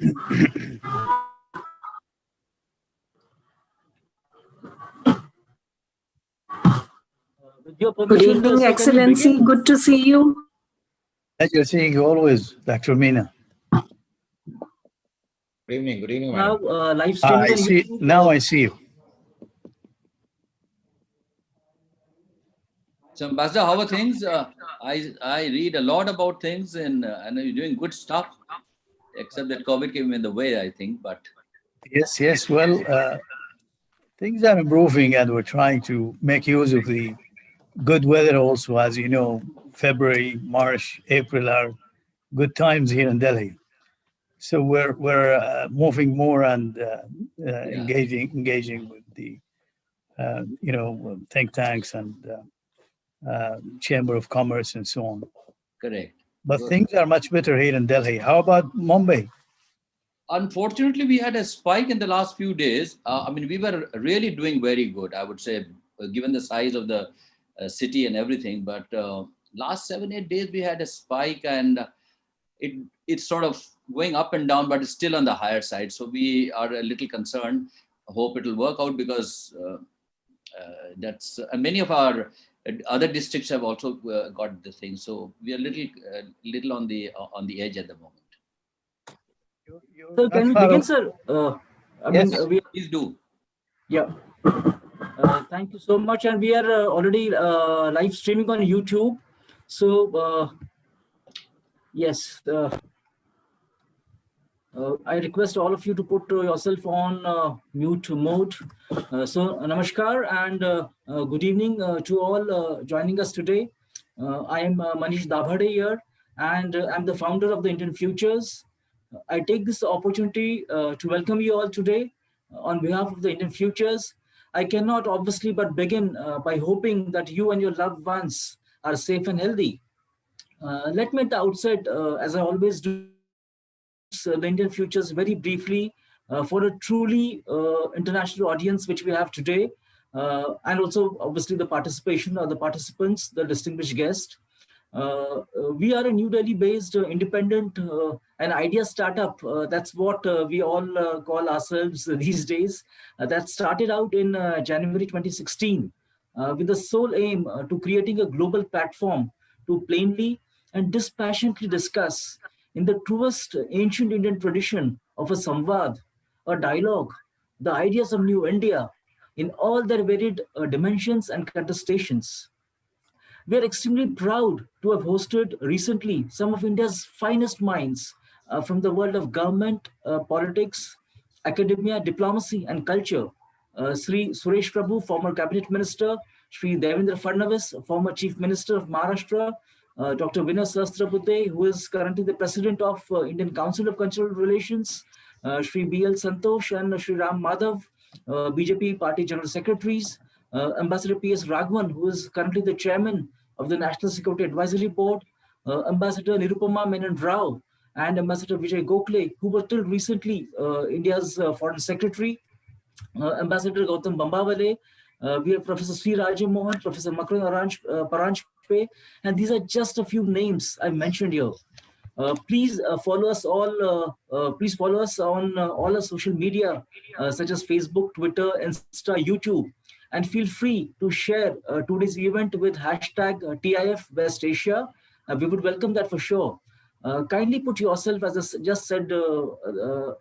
With your Good permission, evening, sir, can we Excellency. begin? Good to see you. Pleasure seeing you always, Dr. Meena. Good evening. Good evening, Now, madam. live streaming I on see. YouTube. Now I see you. So, Ambassador, how are things? I read a lot about things, and you're doing good stuff. Except that COVID came in the way, I think. But Yes. Well, things are improving, and we're trying to make use of the good weather. Also, as you know, February, March, April are good times here in Delhi. So we're moving more and engaging with the think tanks and Chamber of Commerce and so on. correct. But Good. things are much better here in Delhi. How about Mumbai? Unfortunately, we had a spike in the last few days. I mean, we were really doing very good, I would say, given the size of the city and everything. But last 7-8 days, we had a spike, and it's sort of going up and down, but it's still on the higher side. So we are a little concerned. I hope it will work out, because that's many of our other districts have also got the thing. So we are little on the edge at the moment. You're So not can we far begin, off. sir? Yes. Please do. Yeah. Thank you so much. And we are already live streaming on YouTube. So, yes, I request all of you to put yourself on mute mode. So, namaskar and good evening to all joining us today. I am Manish Dabhade here, and I'm the founder of the Indian Futures. I take this opportunity to welcome you all today on behalf of the Indian Futures. I cannot obviously but begin by hoping that you and your loved ones are safe and healthy. Let me at the outset, as I always do, the Indian Futures very briefly for a truly international audience which we have today, and also obviously the participation of the participants, the distinguished guest. We are a New Delhi-based independent an idea startup. That's what we all call ourselves these days. That started out in January 2016 with the sole aim to creating a global platform to plainly and dispassionately discuss in the truest ancient Indian tradition of a samvad, a dialogue, the ideas of New India in all their varied dimensions and contestations. We are extremely proud to have hosted recently some of India's finest minds from the world of government, politics, academia, diplomacy, and culture. Sri Suresh Prabhu, former cabinet minister, Sri Devendra Fadnavis, former chief minister of Maharashtra, Dr. Vinay Sahasrabudhe, who is currently the president of Indian Council of Cultural Relations, Sri B.L. Santosh and Sri Ram Madhav, BJP party general secretaries, Ambassador P.S. Raghavan, who is currently the chairman of the National Security Advisory Board, Ambassador Nirupama Menon Rao, and Ambassador Vijay Gokhale, who was till recently India's foreign secretary, Ambassador Gautam Bambawale, we have Professor Sri Raja Mohan, Professor Makran Paranjpe, and these are just a few names I mentioned here. Please follow us all. Please follow us on all our social media, such as Facebook, Twitter, Insta, YouTube, and feel free to share today's event with hashtag TIF West Asia. We would welcome that for sure. Kindly put yourself, as I just said,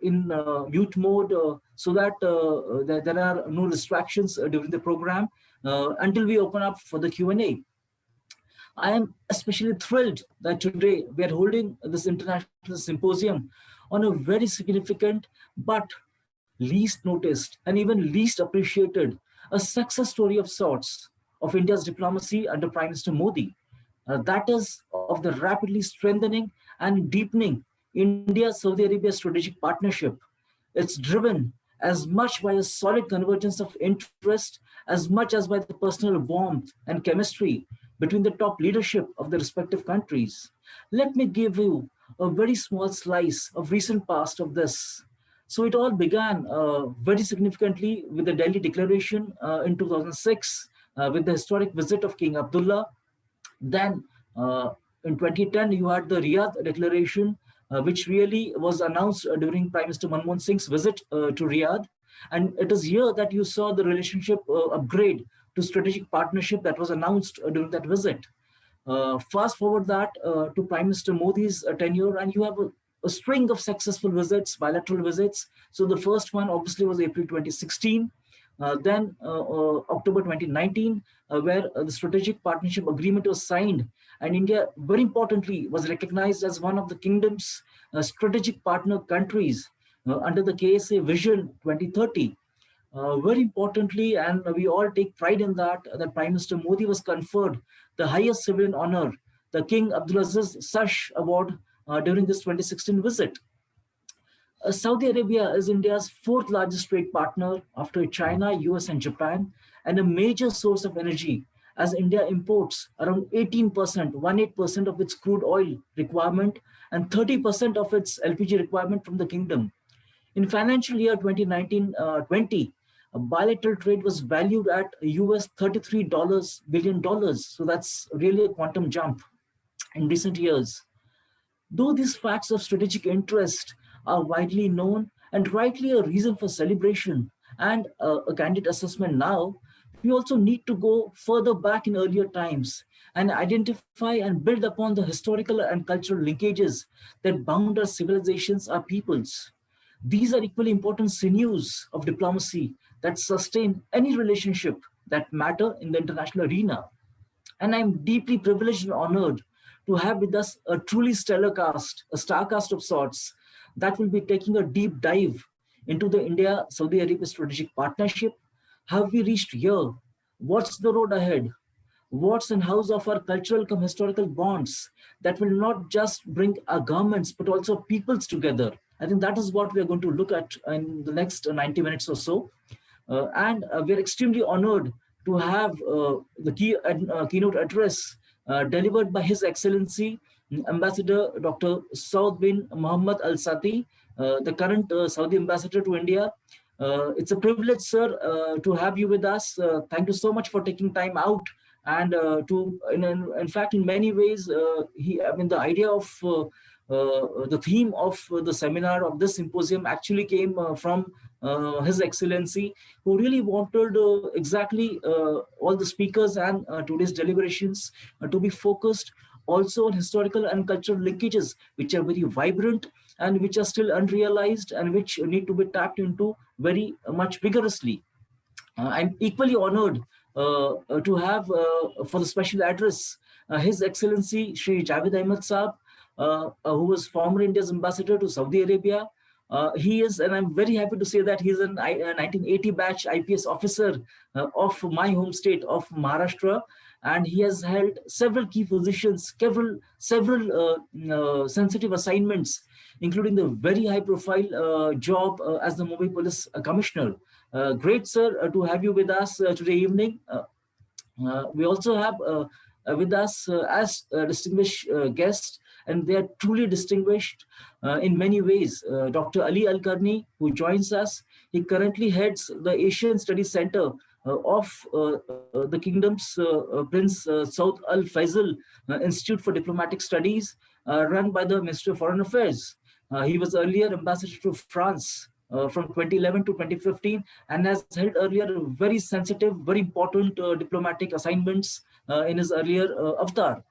in mute mode so that there are no distractions during the program until we open up for the Q&A. I am especially thrilled that today we are holding this international symposium on a very significant but least noticed and even least appreciated, a success story of sorts of India's diplomacy under Prime Minister Modi. That is of the rapidly strengthening and deepening India-Saudi Arabia strategic partnership. It's driven as much by a solid convergence of interest as much as by the personal warmth and chemistry between the top leadership of the respective countries. Let me give you a very small slice of recent past of this. So it all began very significantly with the Delhi Declaration in 2006 with the historic visit of King Abdullah. Then in 2010, you had the Riyadh Declaration which really was announced during Prime Minister Manmohan Singh's visit to Riyadh. And it is here that you saw the relationship upgrade to strategic partnership that was announced during that visit. Fast forward that to Prime Minister Modi's tenure, and you have a string of successful visits, bilateral visits. So the first one obviously was April 2016, then October 2019, where the strategic partnership agreement was signed, and India, very importantly, was recognized as one of the kingdom's strategic partner countries under the KSA Vision 2030. Very importantly, and we all take pride in that, that Prime Minister Modi was conferred the highest civilian honor, the King Abdulaziz Sagar Award, during this 2016 visit. Saudi Arabia is India's fourth largest trade partner after China, US, and Japan, and a major source of energy, as India imports around 18% of its crude oil requirement and 30% of its LPG requirement from the kingdom. In financial year 2019-20, bilateral trade was valued at US $33 billion. So that's really a quantum jump in recent years. Though these facts of strategic interest are widely known and rightly a reason for celebration and a candid assessment now, we also need to go further back in earlier times and identify and build upon the historical and cultural linkages that bound our civilizations, our peoples. These are equally important sinews of diplomacy that sustain any relationship that matter in the international arena. And I'm deeply privileged and honored to have with us a truly stellar cast, a star cast of sorts, that will be taking a deep dive into the India-Saudi Arabia strategic partnership. Have we reached here? What's the road ahead? What's and how's of our cultural come historical bonds that will not just bring our governments, but also peoples together? I think that is what we are going to look at in the next 90 minutes or so. And we're extremely honored to have the keynote address delivered by His Excellency Ambassador Dr. Saud bin Mohammed Al Sati, the current Saudi ambassador to India. It's a privilege, sir, to have you with us. Thank you so much for taking time out. And in fact, in many ways, the idea of the theme of the seminar of this symposium actually came from His Excellency, who really wanted exactly all the speakers and today's deliberations to be focused also on historical and cultural linkages, which are very vibrant and which are still unrealized and which need to be tapped into very much vigorously. I'm equally honored to have for the special address His Excellency Shri Javed Ahmed Saab, who was former India's ambassador to Saudi Arabia. He is, and I'm very happy to say that he's a 1980 batch IPS officer of my home state of Maharashtra, and he has held several key positions, several sensitive assignments, including the very high-profile job as the Mumbai Police Commissioner. Great, sir, to have you with us today evening. We also have with us as distinguished guests, and they are truly distinguished in many ways. Dr. Ali Al-Karni, who joins us, he currently heads the Asian Studies Center of the Kingdom's Prince Saud Al Faisal Institute for Diplomatic Studies, run by the Ministry of Foreign Affairs. He was earlier ambassador to France from 2011 to 2015, and has held earlier very sensitive, very important diplomatic assignments in his earlier avatar.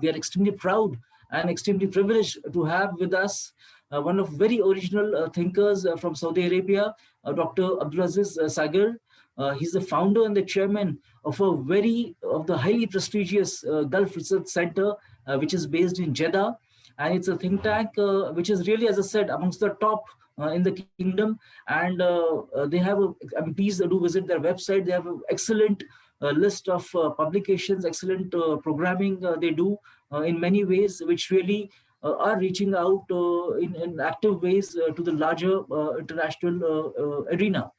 We are extremely proud and extremely privileged to have with us one of very original thinkers from Saudi Arabia, Dr. Abdulaziz Sagar. He's the founder and the chairman of the highly prestigious Gulf Research Center, which is based in Jeddah. And it's a think tank which is really, as I said, amongst the top in the kingdom. And they have, please do visit their website. They have an excellent list of publications, excellent programming they do in many ways, which really are reaching out in active ways to the larger international arena.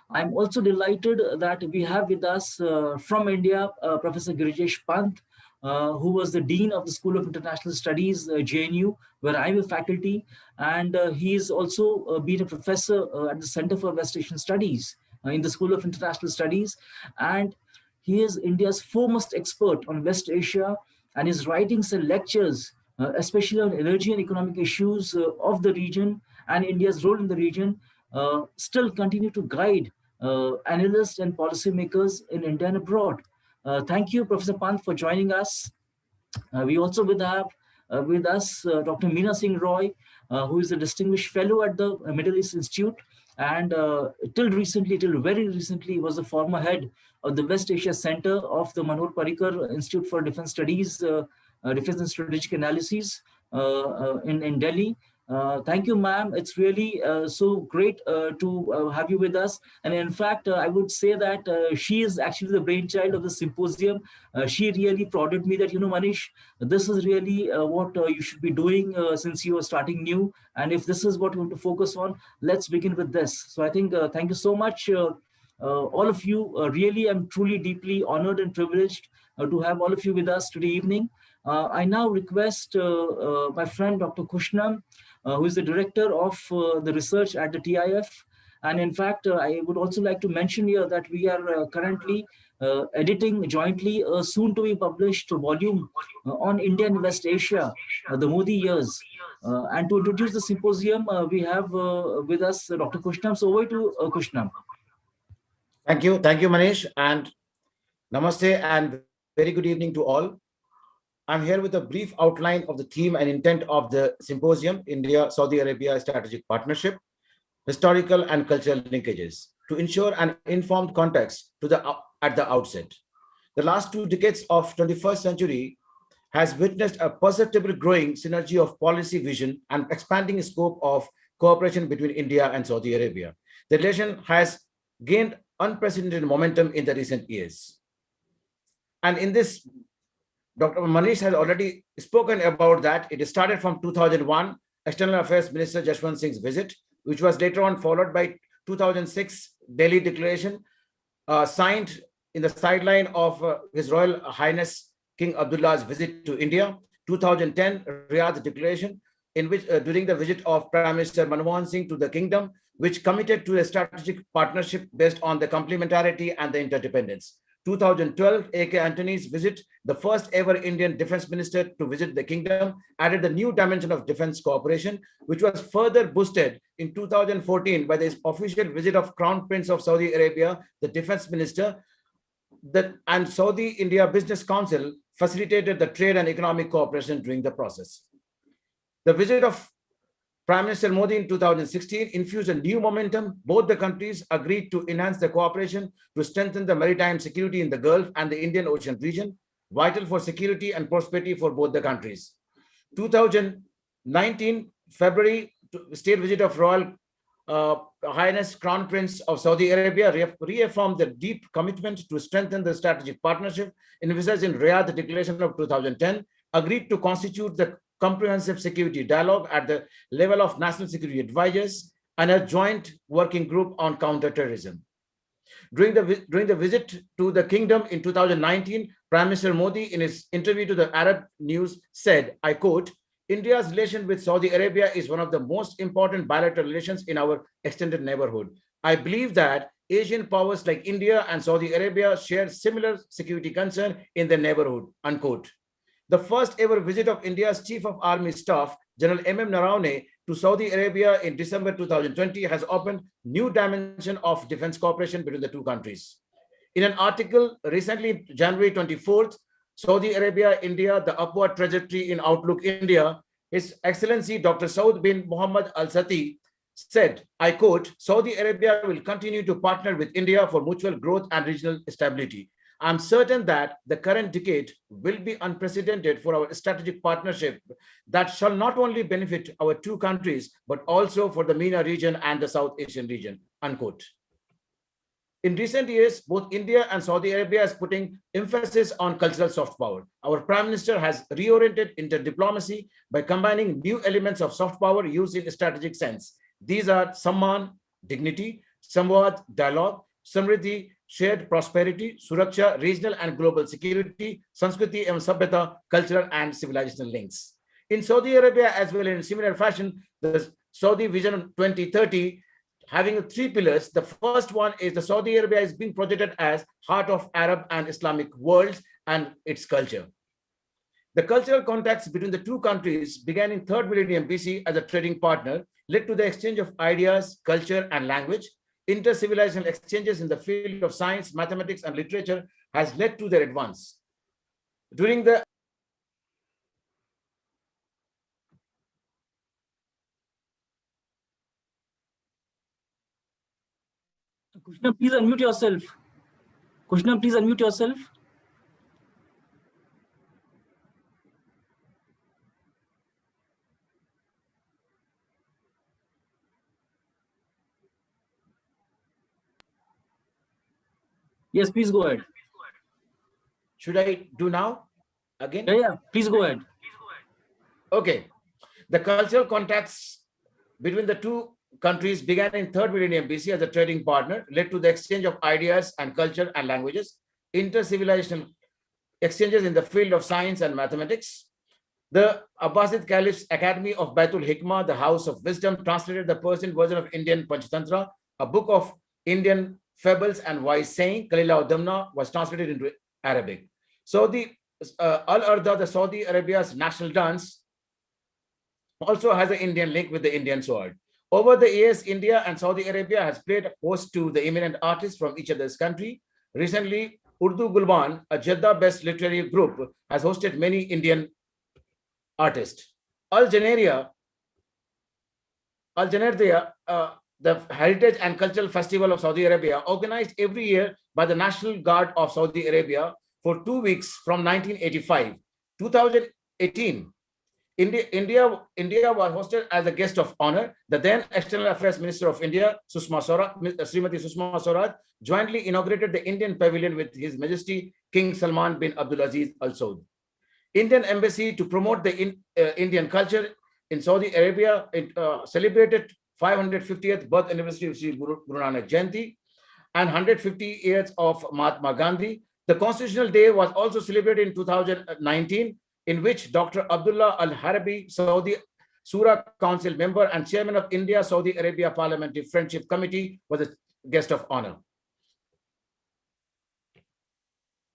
I'm also delighted that we have with us from India, Professor Girijesh Pant, who was the Dean of the School of International Studies, JNU, where I'm a faculty. And he's also been a professor at the Center for West Asian Studies in the School of International Studies. And he is India's foremost expert on West Asia, and his writings and lectures especially on energy and economic issues of the region and India's role in the region, still continue to guide analysts and policymakers in India and abroad. Thank you, Professor Pant, for joining us. We also will have with us Dr. Meena Singh Roy, who is a distinguished fellow at the Middle East Institute, and till very recently, was the former head of the West Asia Center of the Manohar Parrikar Institute for Defense Studies, Defense and Strategic Analyses in Delhi. Thank you, ma'am. It's really so great to have you with us. And in fact, I would say that she is actually the brainchild of the symposium. She really prodded me that, Manish, this is really what you should be doing since you are starting new. And if this is what you want to focus on, let's begin with this. So I think, thank you so much. All of you, really, I'm truly deeply honored and privileged to have all of you with us today evening. I now request my friend, Dr. Kushnam, who is the director of the research at the TIF. And in fact, I would also like to mention here that we are currently editing jointly a soon-to-be published volume on India and West Asia, the Modi years. And to introduce the symposium, we have with us Dr. Kushnam. So over to Kushnam. Thank you, Manish, and namaste and very good evening to all. I'm here with a brief outline of the theme and intent of the symposium, India-Saudi Arabia Strategic Partnership, Historical and Cultural Linkages, to ensure an informed context at the outset. The last 2 decades of 21st century has witnessed a perceptible growing synergy of policy vision and expanding scope of cooperation between India and Saudi Arabia. The relation has gained unprecedented momentum in the recent years. And in this, Dr. Manish has already spoken about that. It started from 2001, External Affairs Minister Jashwant Singh's visit, which was later on followed by 2006 Delhi Declaration, signed in the sideline of His Royal Highness King Abdullah's visit to India, 2010 Riyadh Declaration, in which during the visit of Prime Minister Manmohan Singh to the kingdom, which committed to a strategic partnership based on the complementarity and the interdependence. 2012, A.K. Antony's visit, the first ever Indian defense minister to visit the kingdom, added the new dimension of defense cooperation, which was further boosted in 2014 by the official visit of Crown Prince of Saudi Arabia, the defense minister, and Saudi India Business Council facilitated the trade and economic cooperation during the process. The visit of Prime Minister Modi in 2016 infused a new momentum. Both the countries agreed to enhance the cooperation to strengthen the maritime security in the Gulf and the Indian Ocean region, vital for security and prosperity for both the countries. 2019 February, state visit of Royal Highness Crown Prince of Saudi Arabia reaffirmed the deep commitment to strengthen the strategic partnership envisaged in Riyadh Declaration of 2010, agreed to constitute the comprehensive security dialogue at the level of national security advisors and a joint working group on counterterrorism. During the visit to the kingdom in 2019, Prime Minister Modi, in his interview to the Arab News, said, I quote, India's relation with Saudi Arabia is one of the most important bilateral relations in our extended neighborhood. I believe that Asian powers like India and Saudi Arabia share similar security concern in the neighborhood, unquote. The first ever visit of India's Chief of Army Staff, General M.M. Narawane, to Saudi Arabia in December 2020 has opened new dimension of defense cooperation between the two countries. In an article recently, January 24th, Saudi Arabia, India, the upward trajectory in Outlook India, His Excellency Dr. Saud bin Mohammed Al Sati said, I quote, Saudi Arabia will continue to partner with India for mutual growth and regional stability. I'm certain that the current decade will be unprecedented for our strategic partnership that shall not only benefit our two countries, but also for the MENA region and the South Asian region, unquote. In recent years, both India and Saudi Arabia is putting emphasis on cultural soft power. Our Prime Minister has reoriented interdiplomacy by combining new elements of soft power used in a strategic sense. These are Samman, dignity, Samwad, dialogue, Samriddhi, shared prosperity, Suraksha, regional and global security, Sanskriti and Sabhyata, cultural and civilizational links. In Saudi Arabia as well, in similar fashion, the Saudi Vision 2030 having three pillars. The first one is the Saudi Arabia is being projected as heart of Arab and Islamic worlds and its culture. The cultural contacts between the two countries began in 3rd millennium BC as a trading partner, led to the exchange of ideas, culture, and language. Inter-civilizational exchanges in the field of science, mathematics, and literature has led to their advance. During the Kushna, please unmute yourself. Kushna, please unmute yourself. Yes, please go ahead. Should I do now again? Yeah, please go ahead. Okay. The cultural contacts between the two countries began in 3rd millennium BC as a trading partner, led to the exchange of ideas and culture and languages, inter-civilizational exchanges in the field of science and mathematics. The Abbasid Caliph's Academy of Baitul Hikmah, the House of Wisdom, translated the Persian version of Indian Panchatantra, a book of Indian fables and wise saying. Kalila Damna was translated into Arabic. So the Al-Arda, the Saudi Arabia's national dance, also has an Indian link with the Indian sword. Over the years, India and Saudi Arabia has played host to the eminent artists from each other's country. Recently, Urdu Gulban, a Jeddah-based literary group, has hosted many Indian artists. Al Janeria, the Heritage and Cultural Festival of Saudi Arabia, organized every year by the National Guard of Saudi Arabia for 2 weeks from 1985. 2018, India was hosted as a guest of honor. The then External Affairs Minister of India, Srimati Sushma Swaraj, jointly inaugurated the Indian Pavilion with His Majesty King Salman bin Abdulaziz Al Saud. Indian Embassy, to promote the Indian culture in Saudi Arabia, celebrated 550th birth anniversary of Sri Guru Nanak Jayanti and 150 years of Mahatma Gandhi. The Constitutional Day was also celebrated in 2019, in which Dr. Abdullah Al-Harabi, Saudi Surah Council member and chairman of India-Saudi Arabia Parliamentary Friendship Committee, was a guest of honor.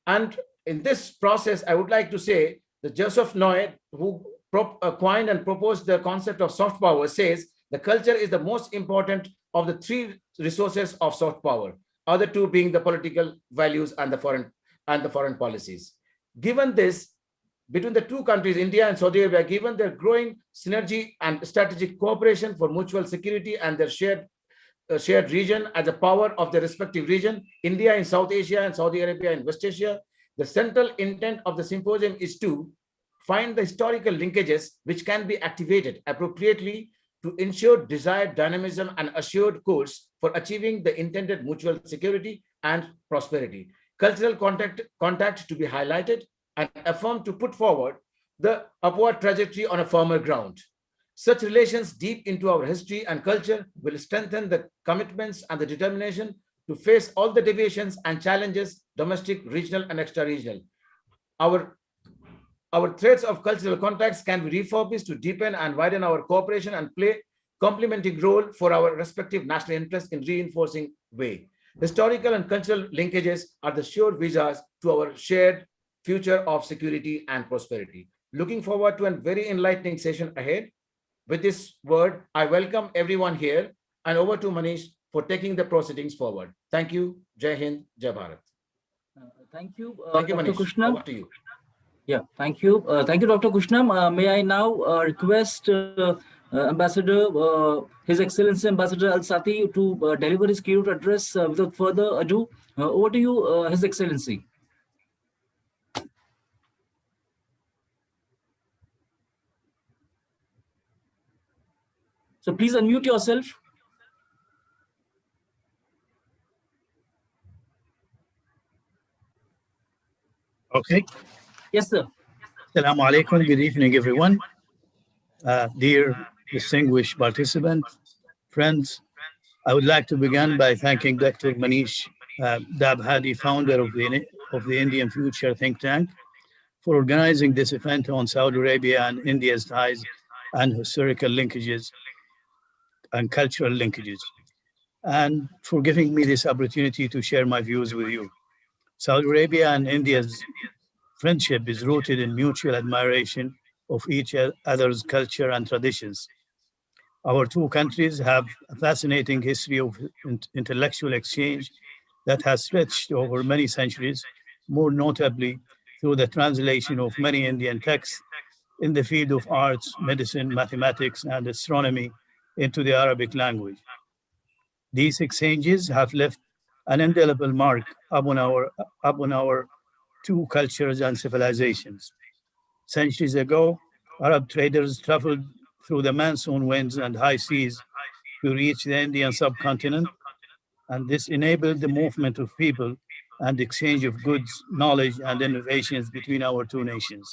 And in this process, I would like to say that Joseph Noy, who coined and proposed the concept of soft power, says the culture is the most important of the 3 resources of soft power, other 2 being the political values and the foreign policies. Given this, between the two countries, India and Saudi Arabia, given their growing synergy and strategic cooperation for mutual security and their shared region as a power of their respective region, India in South Asia and Saudi Arabia in West Asia, the central intent of the symposium is to find the historical linkages which can be activated appropriately to ensure desired dynamism and assured course for achieving the intended mutual security and prosperity. Cultural contact to be highlighted and affirmed to put forward the upward trajectory on a firmer ground. Such relations deep into our history and culture will strengthen the commitments and the determination to face all the deviations and challenges, domestic, regional, and extra-regional. Our threads of cultural contacts can be refurbished to deepen and widen our cooperation and play complementing role for our respective national interests in reinforcing way. Historical and cultural linkages are the sure visas to our shared future of security and prosperity. Looking forward to a very enlightening session ahead. With this word, I welcome everyone here and over to Manish for taking the proceedings forward. Thank you. Jai Hind, Jai Bharat. Thank you, Thank you, Dr. Manish. Kushnam. Over to you. Yeah, thank you. Thank you, Dr. Kushnam. May I now request Ambassador, His Excellency Ambassador Al-Sati to deliver his keynote address without further ado. Over to you, His Excellency. So please unmute yourself. Okay. Yes, sir. Assalamu alaikum. Good evening, everyone. Dear distinguished participants, friends, I would like to begin by thanking Dr. Manish Dabhadi, founder of the Indian Future think tank, for organizing this event on Saudi Arabia and India's ties and historical linkages and cultural linkages, and for giving me this opportunity to share my views with you. Saudi Arabia and India's Friendship is rooted in mutual admiration of each other's culture and traditions. Our two countries have a fascinating history of intellectual exchange that has stretched over many centuries, more notably through the translation of many Indian texts in the field of arts, medicine, mathematics, and astronomy into the Arabic language. These exchanges have left an indelible mark upon our two cultures and civilizations. Centuries ago, Arab traders traveled through the monsoon winds and high seas to reach the Indian subcontinent, and this enabled the movement of people and exchange of goods, knowledge, and innovations between our two nations.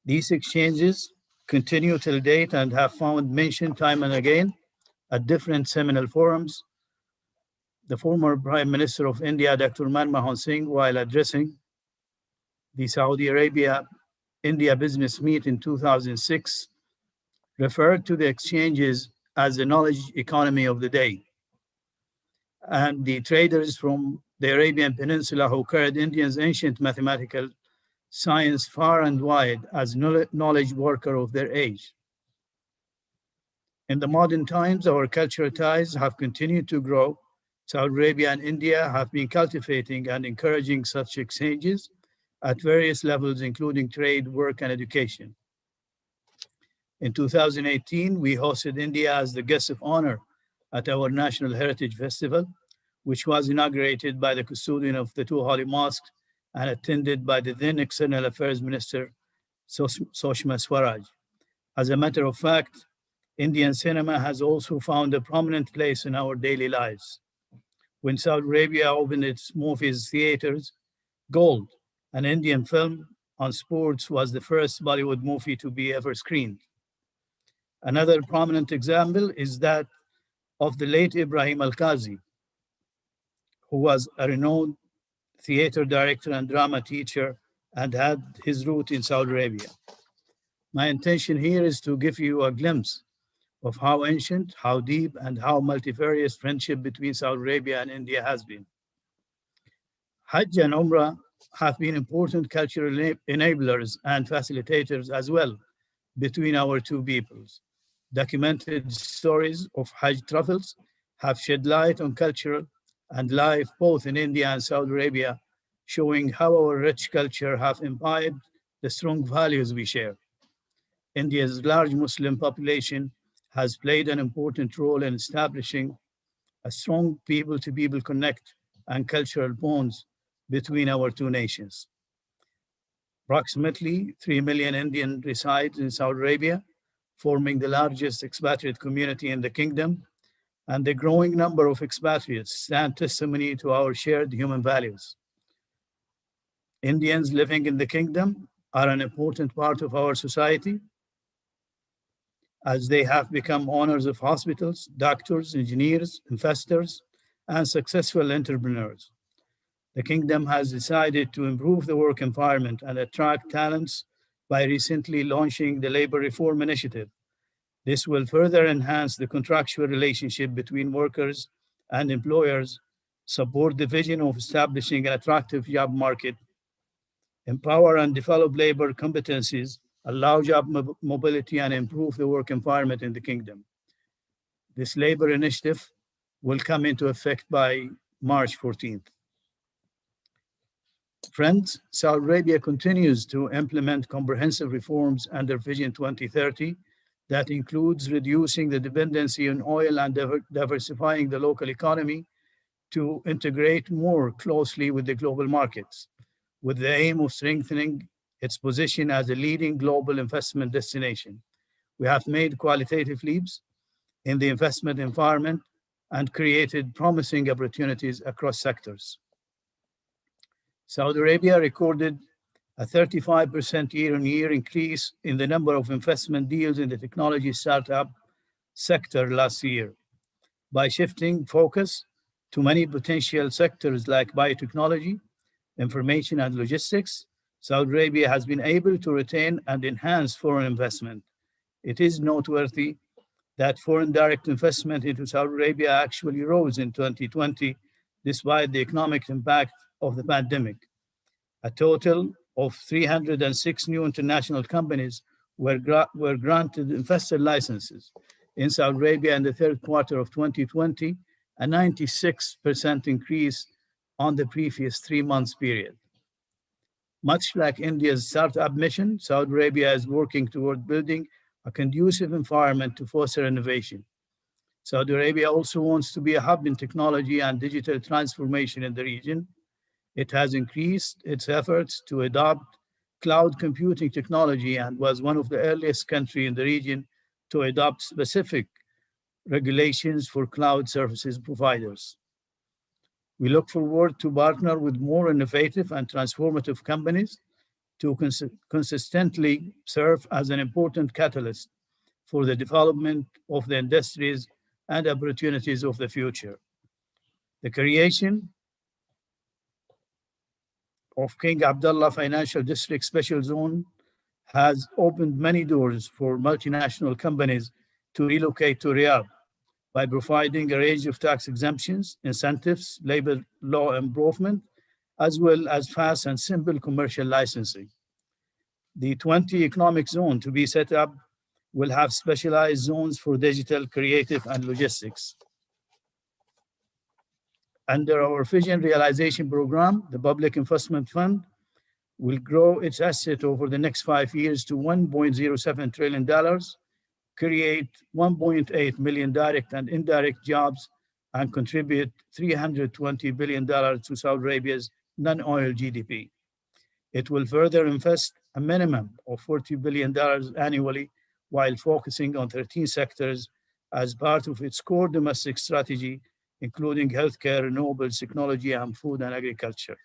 These exchanges continue till date and have found mention time and again at different seminal forums. The former Prime Minister of India, Dr. Manmohan Singh, while addressing the Saudi Arabia India Business Meet in 2006, referred to the exchanges as the knowledge economy of the day. And the traders from the Arabian Peninsula who carried India's ancient mathematical science far and wide as knowledge worker of their age. In the modern times, our cultural ties have continued to grow. Saudi Arabia and India have been cultivating and encouraging such exchanges at various levels, including trade, work, and education. In 2018, we hosted India as the guest of honor at our National Heritage Festival, which was inaugurated by the custodian of the two holy mosques and attended by the then External Affairs Minister, Sushma Swaraj. As a matter of fact, Indian cinema has also found a prominent place in our daily lives. When Saudi Arabia opened its movies theaters, Gold, an Indian film on sports, was the first Bollywood movie to be ever screened. Another prominent example is that of the late Ibrahim Al-Qazi, who was a renowned theater director and drama teacher and had his root in Saudi Arabia. My intention here is to give you a glimpse of how ancient, how deep, and how multifarious friendship between Saudi Arabia and India has been. Hajj and Umrah have been important cultural enablers and facilitators as well between our two peoples. Documented stories of Hajj travels have shed light on cultural and life both in India and Saudi Arabia, showing how our rich culture have imbibed the strong values we share. India's large Muslim population has played an important role in establishing a strong people-to-people connect and cultural bonds between our two nations. Approximately 3 million Indians reside in Saudi Arabia, forming the largest expatriate community in the kingdom, and the growing number of expatriates stand testimony to our shared human values. Indians living in the kingdom are an important part of our society, as they have become owners of hospitals, doctors, engineers, investors, and successful entrepreneurs. The kingdom has decided to improve the work environment and attract talents by recently launching the Labor Reform Initiative. This will further enhance the contractual relationship between workers and employers, support the vision of establishing an attractive job market, empower and develop labor competencies, allow job mobility, and improve the work environment in the kingdom. This labor initiative will come into effect by March 14th. Friends, Saudi Arabia continues to implement comprehensive reforms under Vision 2030 that includes reducing the dependency on oil and diversifying the local economy to integrate more closely with the global markets, with the aim of strengthening its position as a leading global investment destination. We have made qualitative leaps in the investment environment and created promising opportunities across sectors. Saudi Arabia recorded a 35% year-on-year increase in the number of investment deals in the technology startup sector last year. By shifting focus to many potential sectors like biotechnology, information and logistics, Saudi Arabia has been able to retain and enhance foreign investment. It is noteworthy that foreign direct investment into Saudi Arabia actually rose in 2020, despite the economic impact of the pandemic. A total of 306 new international companies were granted investor licenses in Saudi Arabia in the third quarter of 2020, a 96% increase on the previous 3 months period. Much like India's startup mission, Saudi Arabia is working toward building a conducive environment to foster innovation. Saudi Arabia also wants to be a hub in technology and digital transformation in the region. It has increased its efforts to adopt cloud computing technology and was one of the earliest countries in the region to adopt specific regulations for cloud services providers. We look forward to partner with more innovative and transformative companies to consistently serve as an important catalyst for the development of the industries and opportunities of the future. The creation of King Abdullah Financial District Special Zone has opened many doors for multinational companies to relocate to Riyadh by providing a range of tax exemptions, incentives, labor law improvement, as well as fast and simple commercial licensing. The 20 economic zone to be set up will have specialized zones for digital, creative, and logistics. Under our Vision Realization Program, the Public Investment Fund will grow its asset over the next 5 years to $1.07 trillion, create 1.8 million direct and indirect jobs, and contribute $320 billion to Saudi Arabia's non-oil GDP. It will further invest a minimum of $40 billion annually while focusing on 13 sectors as part of its core domestic strategy, including healthcare, renewables, technology, and food and agriculture.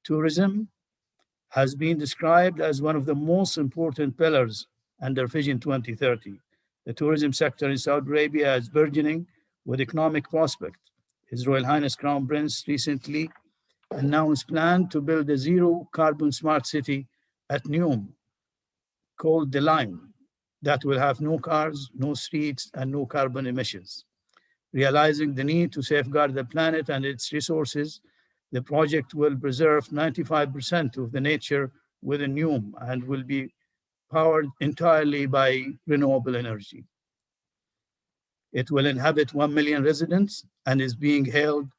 Tourism has been described as one of the most important pillars under Vision 2030. The tourism sector in Saudi Arabia is burgeoning with economic prospect. His Royal Highness Crown Prince recently announced plan to build a zero-carbon smart city at Neom called The Lime that will have no cars, no streets, and no carbon emissions. Realizing the need to safeguard the planet and its resources, the project will preserve 95% of the nature within Neom and will be powered entirely by renewable energy. It will inhabit 1 million residents and is being hailed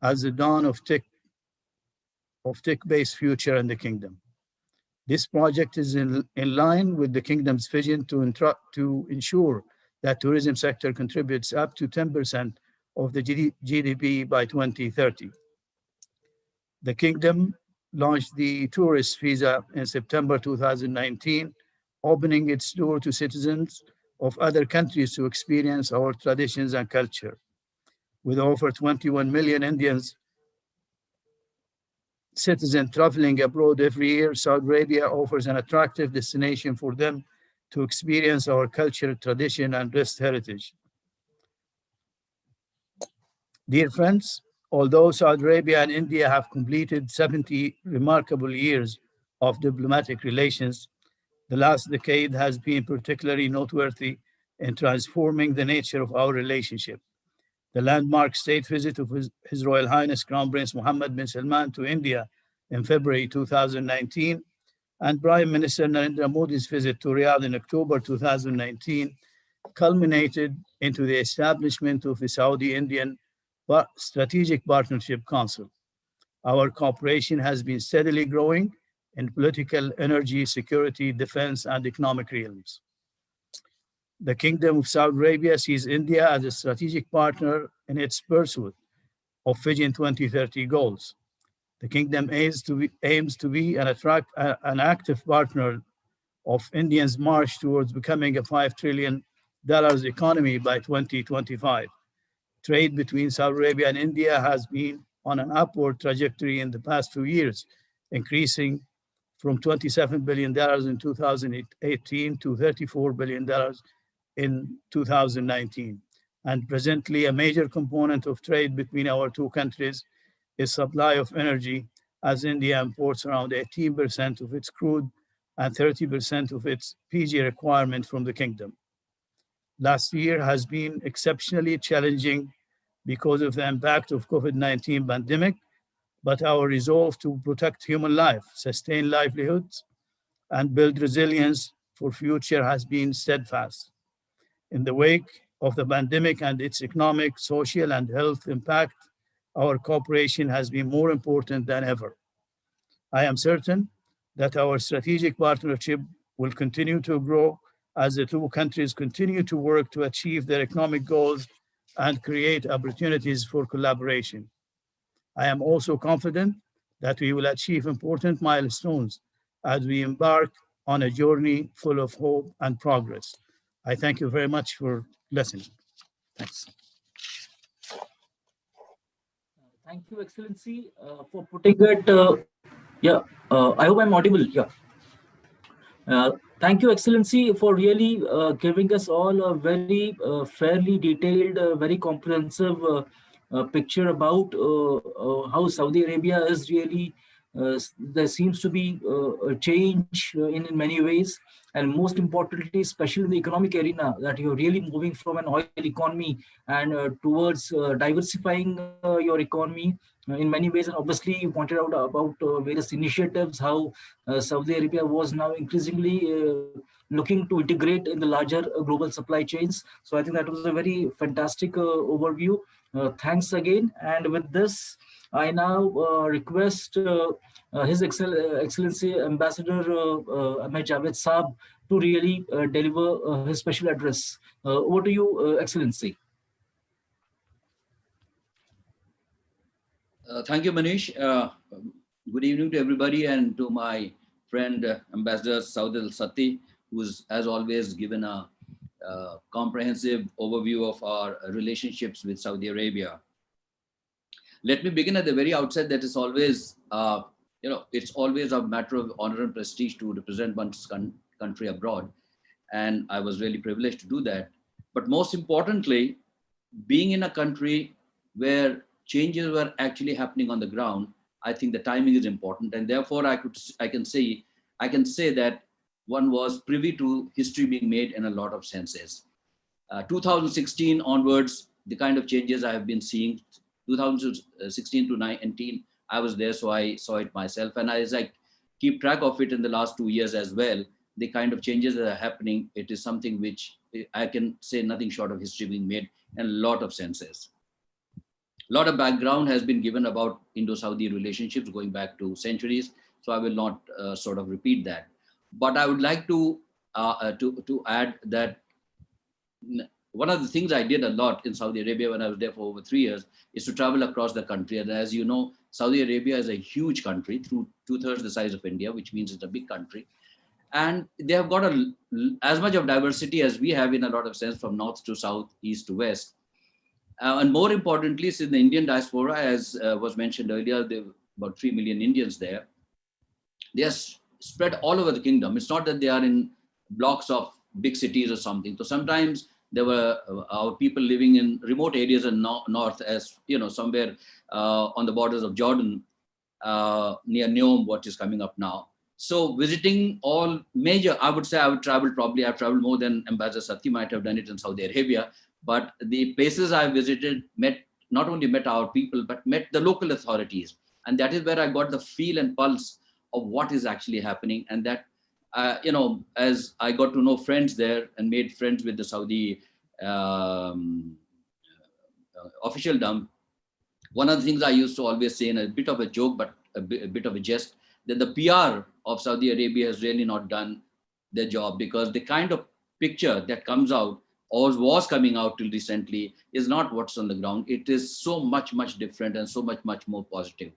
as the dawn of tech-based future in the kingdom. This project is in line with the kingdom's vision to ensure that tourism sector contributes up to 10% of the GDP by 2030. The kingdom launched the tourist visa in September 2019, opening its door to citizens of other countries to experience our traditions and culture. With over 21 million Indians citizens traveling abroad every year, Saudi Arabia offers an attractive destination for them to experience our culture, tradition, and rich heritage. Dear friends, although Saudi Arabia and India have completed 70 remarkable years of diplomatic relations, the last decade has been particularly noteworthy in transforming the nature of our relationship. The landmark state visit of His Royal Highness Crown Prince Mohammed bin Salman to India in February 2019 and Prime Minister Narendra Modi's visit to Riyadh in October 2019 culminated into the establishment of the Saudi-Indian Strategic Partnership Council. Our cooperation has been steadily growing in political, energy, security, defense, and economic realms. The Kingdom of Saudi Arabia sees India as a strategic partner in its pursuit of Vision 2030 goals. The Kingdom aims to be an active partner of India's march towards becoming a $5 trillion economy by 2025. Trade between Saudi Arabia and India has been on an upward trajectory in the past few years, increasing from $27 billion in 2018 to $34 billion in 2019. And presently, a major component of trade between our two countries is supply of energy, as India imports around 18% of its crude and 30% of its PG requirement from the kingdom. Last year has been exceptionally challenging because of the impact of COVID-19 pandemic, but our resolve to protect human life, sustain livelihoods, and build resilience for future has been steadfast. In the wake of the pandemic and its economic, social, and health impact, our cooperation has been more important than ever. I am certain that our strategic partnership will continue to grow as the two countries continue to work to achieve their economic goals and create opportunities for collaboration. I am also confident that we will achieve important milestones as we embark on a journey full of hope and progress. I thank you very much for listening. Thanks. Thank you, Excellency, for putting it. Yeah, I hope I'm audible. Yeah. Thank you, Excellency, for really giving us all a very fairly detailed, very comprehensive picture about how Saudi Arabia is really, there seems to be a change in many ways. And most importantly, especially in the economic arena, that you're really moving from an oil economy and towards diversifying your economy in many ways. And obviously, you pointed out about various initiatives, how Saudi Arabia was now increasingly looking to integrate in the larger global supply chains. So I think that was a very fantastic overview. Thanks again. And with this, I now request His Excellency Ambassador Ahmed Javed Saab to really deliver his special address. Over to you, Excellency. Thank you, Manish. Good evening to everybody and to my friend Ambassador Saud Al-Sati, who's as always given a comprehensive overview of our relationships with Saudi Arabia. Let me begin at the very outset that it's always, it's always a matter of honor and prestige to represent one's country abroad. And I was really privileged to do that. But most importantly, being in a country where changes were actually happening on the ground, I think the timing is important. And therefore I can say that one was privy to history being made in a lot of senses. 2016 onwards, the kind of changes I have been seeing, 2016 to 19, I was there, so I saw it myself. And as I keep track of it in the last 2 years as well, the kind of changes that are happening, it is something which I can say nothing short of history being made in a lot of senses. A lot of background has been given about Indo-Saudi relationships going back to centuries, so I will not sort of repeat that. But I would like to add that one of the things I did a lot in Saudi Arabia when I was there for over 3 years is to travel across the country. And as you know, Saudi Arabia is a huge country, through 2/3 the size of India, which means it's a big country. And they have got as much of diversity as we have in a lot of sense, from north to south, east to west. And more importantly, since the Indian diaspora, as was mentioned earlier, there are about 3 million Indians there. They are spread all over the kingdom. It's not that they are in blocks of big cities or something. So sometimes there were our people living in remote areas in north, as you know, somewhere on the borders of Jordan, near Neom, what is coming up now. So visiting all major, I would say I've traveled more than Ambassador Sati might have done it in Saudi Arabia. But the places I visited not only met our people, but met the local authorities. And that is where I got the feel and pulse of what is actually happening. And that, as I got to know friends there and made friends with the Saudi officialdom, one of the things I used to always say in a bit of a joke, but a bit of a jest, that the PR of Saudi Arabia has really not done their job, because the kind of picture that comes out or was coming out till recently is not what's on the ground. It is so much different and so much more positive.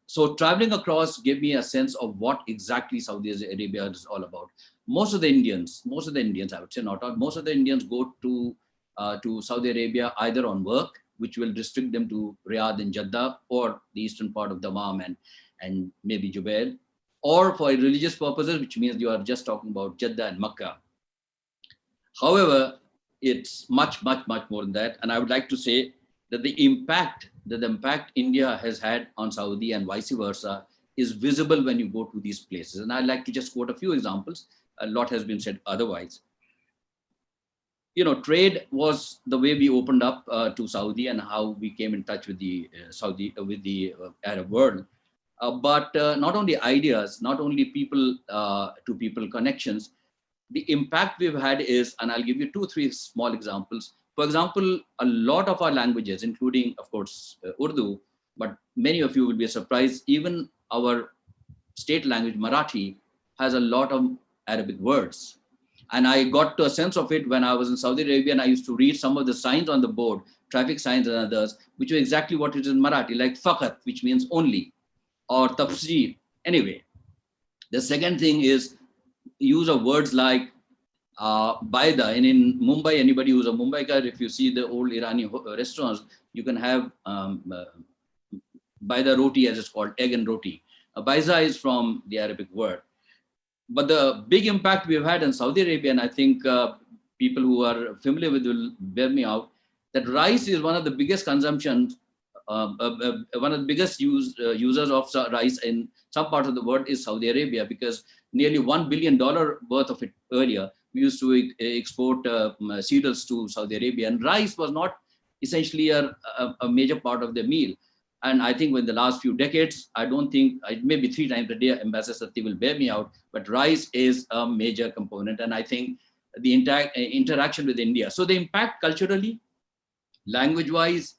So traveling across gave me a sense of what exactly Saudi Arabia is all about. Most of the Indians, I would say not all, most of the Indians go to Saudi Arabia either on work, which will restrict them to Riyadh and Jeddah, or the eastern part of Dammam and maybe Jubail, or for religious purposes, which means you are just talking about Jeddah and Makkah. However, it's much more than that. And I would like to say that the impact India has had on Saudi and vice versa is visible when you go to these places. And I'd like to just quote a few examples. A lot has been said otherwise. trade was the way we opened up to Saudi and how we came in touch with the Arab world. But not only ideas, not only people to people connections, the impact we've had is, and I'll give you 2-3 small examples. For example, a lot of our languages, including, of course, Urdu, but many of you will be surprised, even our state language, Marathi, has a lot of Arabic words. And I got to a sense of it when I was in Saudi Arabia, and I used to read some of the signs on the board, traffic signs and others, which were exactly what it is in Marathi, like faqat, which means only, or tafsir. Anyway, the second thing is use of words like baida. And in Mumbai, anybody who's a Mumbaikar, if you see the old Irani restaurants, you can have baida roti, as it's called, egg and roti. Baisa is from the Arabic word. But the big impact we've had in Saudi Arabia, and I think people who are familiar with will bear me out, that rice is one of the biggest consumptions, one of the biggest users of rice in some part of the world is Saudi Arabia, because nearly $1 billion worth of it earlier, we used to export cereals to Saudi Arabia, and rice was not essentially a major part of their meal. And I think in the last few decades, I don't think, maybe 3 times a day, Ambassador Satti will bear me out, but rice is a major component. And I think the interaction with India. So the impact culturally, language-wise,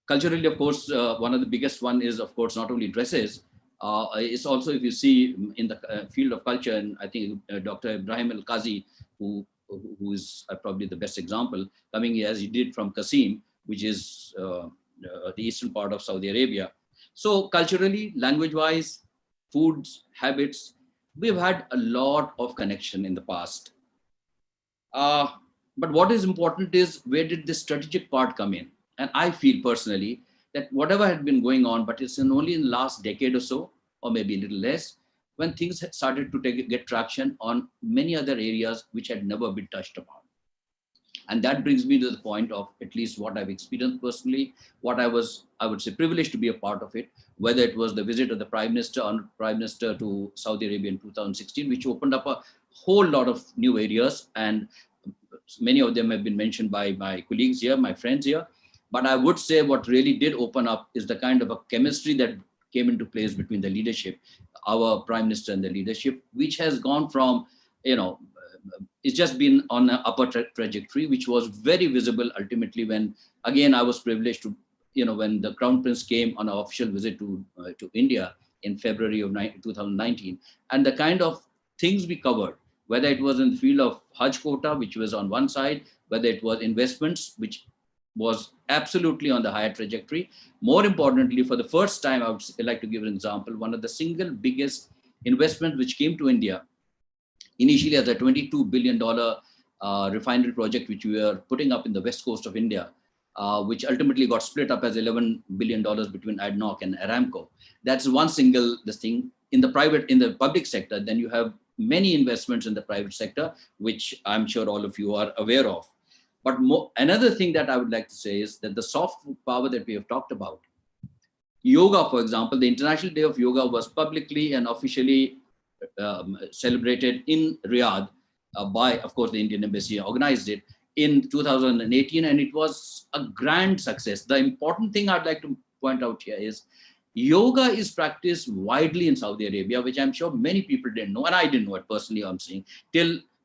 culturally, of course, one of the biggest one is, of course, not only dresses. It's also, if you see in the field of culture, and I think Dr. Ibrahim Al-Qazi, who is probably the best example, coming here as he did from Qasim, which is the eastern part of Saudi Arabia. So culturally, language-wise, foods, habits, we've had a lot of connection in the past. But what is important is, where did this strategic part come in? And I feel personally that whatever had been going on, but it's only in the last decade or so, or maybe a little less, when things had started to get traction on many other areas which had never been touched upon. And that brings me to the point of at least what I've experienced personally, what I would say, privileged to be a part of it, whether it was the visit of the Prime Minister to Saudi Arabia in 2016, which opened up a whole lot of new areas. And many of them have been mentioned by my colleagues here, my friends here. But I would say what really did open up is the kind of a chemistry that came into place between the leadership, our Prime Minister and the leadership, which has gone from, it's just been on an upper trajectory, which was very visible ultimately when, again, I was privileged to, when the Crown Prince came on an official visit to India in February of 2019, and the kind of things we covered, whether it was in the field of Hajj quota, which was on one side, whether it was investments, which was absolutely on the higher trajectory. More importantly, for the first time, I would like to give an example, one of the single biggest investments which came to India, initially as a $22 billion refinery project, which we were putting up in the west coast of India, which ultimately got split up as $11 billion between ADNOC and Aramco. That's one single thing. In the public sector, then you have many investments in the private sector, which I'm sure all of you are aware of. But another thing that I would like to say is that the soft power that we have talked about, yoga, for example, the International Day of Yoga was publicly and officially celebrated in Riyadh by, of course, the Indian Embassy organized it in 2018, and it was a grand success. The important thing I'd like to point out here is yoga is practiced widely in Saudi Arabia, which I'm sure many people didn't know, and I didn't know it personally, I'm saying,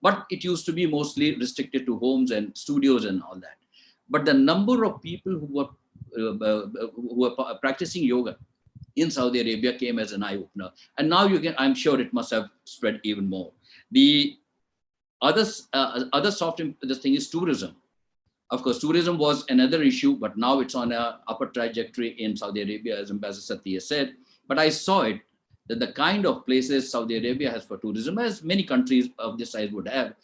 but it used to be mostly restricted to homes and studios and all that. But the number of people who were practicing yoga in Saudi Arabia came as an eye-opener. And now I'm sure it must have spread even more. The other soft thing is tourism. Of course, tourism was another issue, but now it's on an upper trajectory in Saudi Arabia, as Ambassador Satti has said. But I saw it, that the kind of places Saudi Arabia has for tourism, as many countries of this size would have,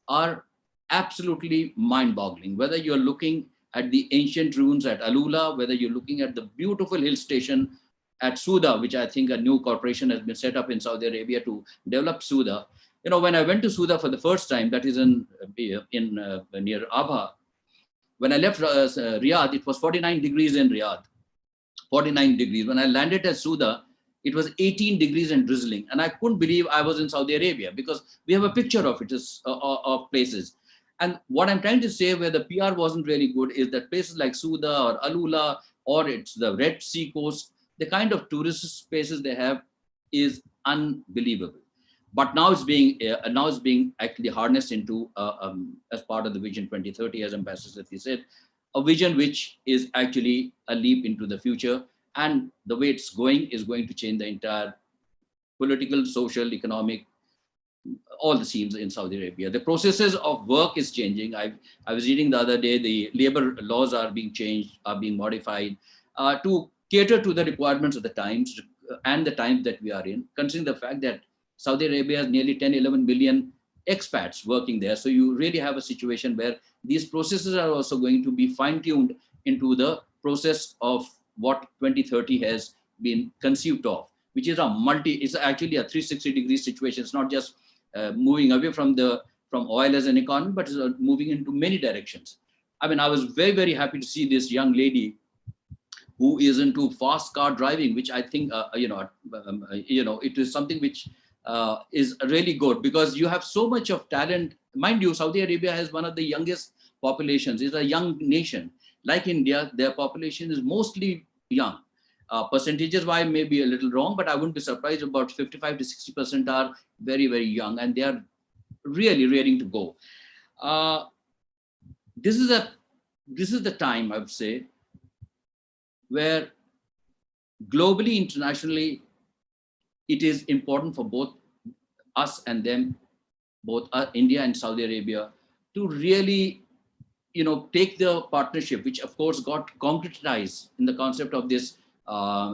are absolutely mind-boggling. Whether you're looking at the ancient ruins at Alula, whether you're looking at the beautiful hill station at Suda, which I think a new corporation has been set up in Saudi Arabia to develop Suda. When I went to Suda for the first time, that is in near Abha, when I left Riyadh, it was 49 degrees in Riyadh, 49 degrees. When I landed at Suda, it was 18 degrees and drizzling. And I couldn't believe I was in Saudi Arabia, because we have a picture of it, of places. And what I'm trying to say, where the PR wasn't really good, is that places like Suda or Alula, or it's the Red Sea coast, the kind of tourist spaces they have is unbelievable. But now it's being actually harnessed into as part of the Vision 2030, as Ambassador Sethi said, a vision which is actually a leap into the future. And the way it's going is going to change the entire political, social, economic, all the scenes in Saudi Arabia. The processes of work is changing. I was reading the other day, the labor laws are being changed, are being modified to cater to the requirements of the times and the times that we are in, considering the fact that Saudi Arabia has nearly 10, 11 million expats working there. So you really have a situation where these processes are also going to be fine-tuned into the process of what 2030 has been conceived of, which is it's actually a 360-degree situation. It's not just moving away from oil as an economy, but it's moving into many directions. I mean, I was very, very happy to see this young lady who is into fast car driving, which I think, it is something which is really good, because you have so much of talent. Mind you, Saudi Arabia has one of the youngest populations. It's a young nation. Like India, their population is mostly young. Percentages wise may be a little wrong, but I wouldn't be surprised. About 55 to 60% are very, very young, and they are really raring to go. This is the time, I would say, where globally, internationally, it is important for both us and them, both India and Saudi Arabia, to really, take the partnership, which of course got concretized in the concept of this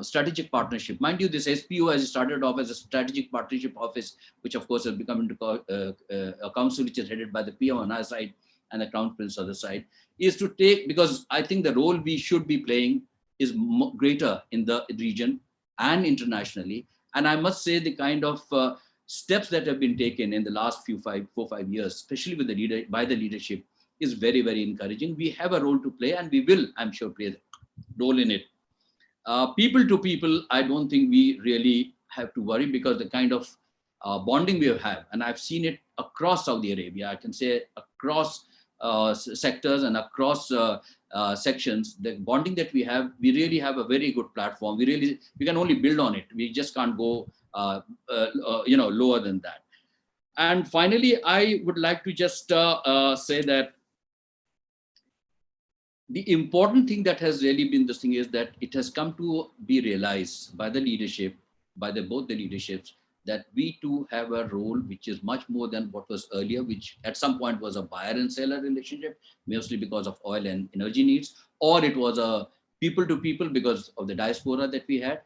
strategic partnership. Mind you, this SPO has started off as a strategic partnership office, which of course has become into a council which is headed by the PM on our side and the Crown Prince on the side, is to take, because I think the role we should be playing is greater in the region and internationally. And I must say the kind of steps that have been taken in the last 4-5 years, especially with by the leadership, is very, very encouraging. We have a role to play, and we will, I'm sure, play a role in it. People to people, I don't think we really have to worry, because the kind of bonding we have, and I've seen it across Saudi Arabia, I can say across sectors and across sections, the bonding that we have, we really have a very good platform. We can only build on it. We just can't go lower than that. And finally, I would like to just say that the important thing that has really been this thing is that it has come to be realized by the leadership, by both the leaderships, that we too have a role which is much more than what was earlier, which at some point was a buyer and seller relationship, mostly because of oil and energy needs, or it was a people to people because of the diaspora that we had.